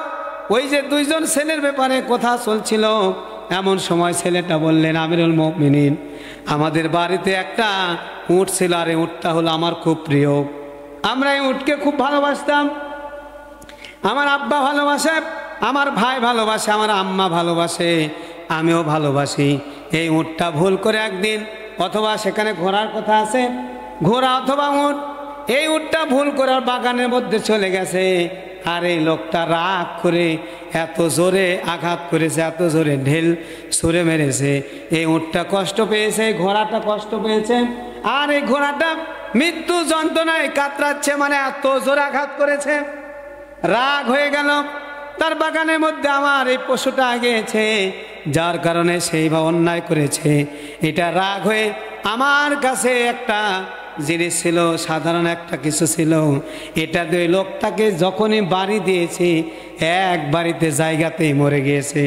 ওই যে 2 জন ছেলের ব্যাপারে কথা চলছিল, এমন সময় ছেলেটা বললেন, আমিরুল মুমিনিন আমাদের বাড়িতে একটা উট ছিল, আর এই উটটা হলো আমার খুব প্রিয়। আমরা এই উটকে খুব ভালোবাসতাম। আমার আব্বা ভালোবাসে, আমার ভাই ভালোবাসে, আমার আম্মা ভালোবাসে, আমিও ভালোবাসি। এই উটটা ভুল করে একদিন, অথবা সেখানে ঘোড়ার কথা আছে, ঘোড়া অথবা উট, এই উটটা ভুল করে বাগানের মধ্যে চলে গেছে। আর এই লোকটা রাগ করে এত জোরে আঘাত করেছে, এত জোরে ঢেল ছুঁড়ে মেরেছে। এই উটটা কষ্ট পেয়েছে, ঘোড়াটা কষ্ট পেয়েছে, আর এই ঘোড়াটা মৃত্যু যন্ত্রণায় কাতরাচ্ছে, মানে এত জোরে আঘাত করেছে। রাগ হয়ে গেল, তার বাগানের মধ্যে আমার এই পশুটা গিয়েছে, যার কারণে সেইভাবে অন্যায় করেছে। এটা রাগ হয়ে আমার কাছে একটা জিনিস ছিল, সাধারণ একটা কিছু ছিল, এটা দিয়ে লোকটাকে যখনই বাড়ি দিয়েছে, এক বাড়িতে জায়গাতেই মরে গিয়েছে।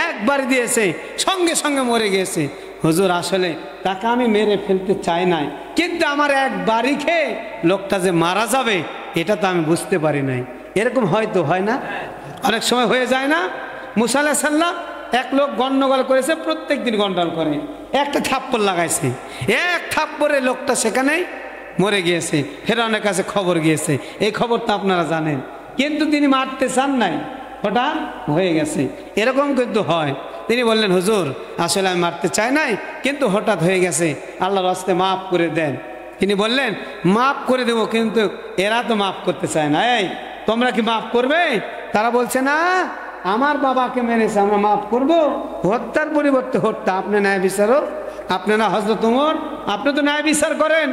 এক বাড়ি দিয়েছে, সঙ্গে সঙ্গে মরে গিয়েছে। হুজুর আসলে তাকে আমি মেরে ফেলতে চাই নাই, কিন্তু আমার এক বাড়ি খেয়ে লোকটা যে মারা যাবে এটা তো আমি বুঝতে পারি নাই। এরকম হয়তো হয় না, অনেক সময় হয়ে যায় না? মুসা আলাইহিস সালাম এক লোক গন্ডগোল করেছে, প্রত্যেক দিন গন্ডগোল করে, একটা থাপ্পড় লাগাইছে, এক থাপ্পড়ে লোকটা সেখানেই মরে গিয়েছে, ফেরাউনের কাছে খবর গিয়েছে, এই খবর তো আপনারা জানেন। কিন্তু তিনি মারতে চান নাই, হঠাৎ হয়ে গেছে, এরকম কিন্তু হয়। তিনি বললেন হুজুর আসলে আমি মারতে চাই নাই, কিন্তু হঠাৎ হয়ে গেছে, আল্লাহর রাস্তে মাফ করে দেন। তিনি বললেন মাফ করে দেব, কিন্তু এরা তো মাফ করতে চায় না, এই তোমরা কি মাফ করবে? তারা বলছে না, আমার বাবাকে মেরেছে, আমরা মাফ করব? হত্যার পরিবর্তে হত্যা, আপনি ন্যায় বিচারক, আপনি না হযরত ওমর, আপনি তো ন্যায় বিচার করেন।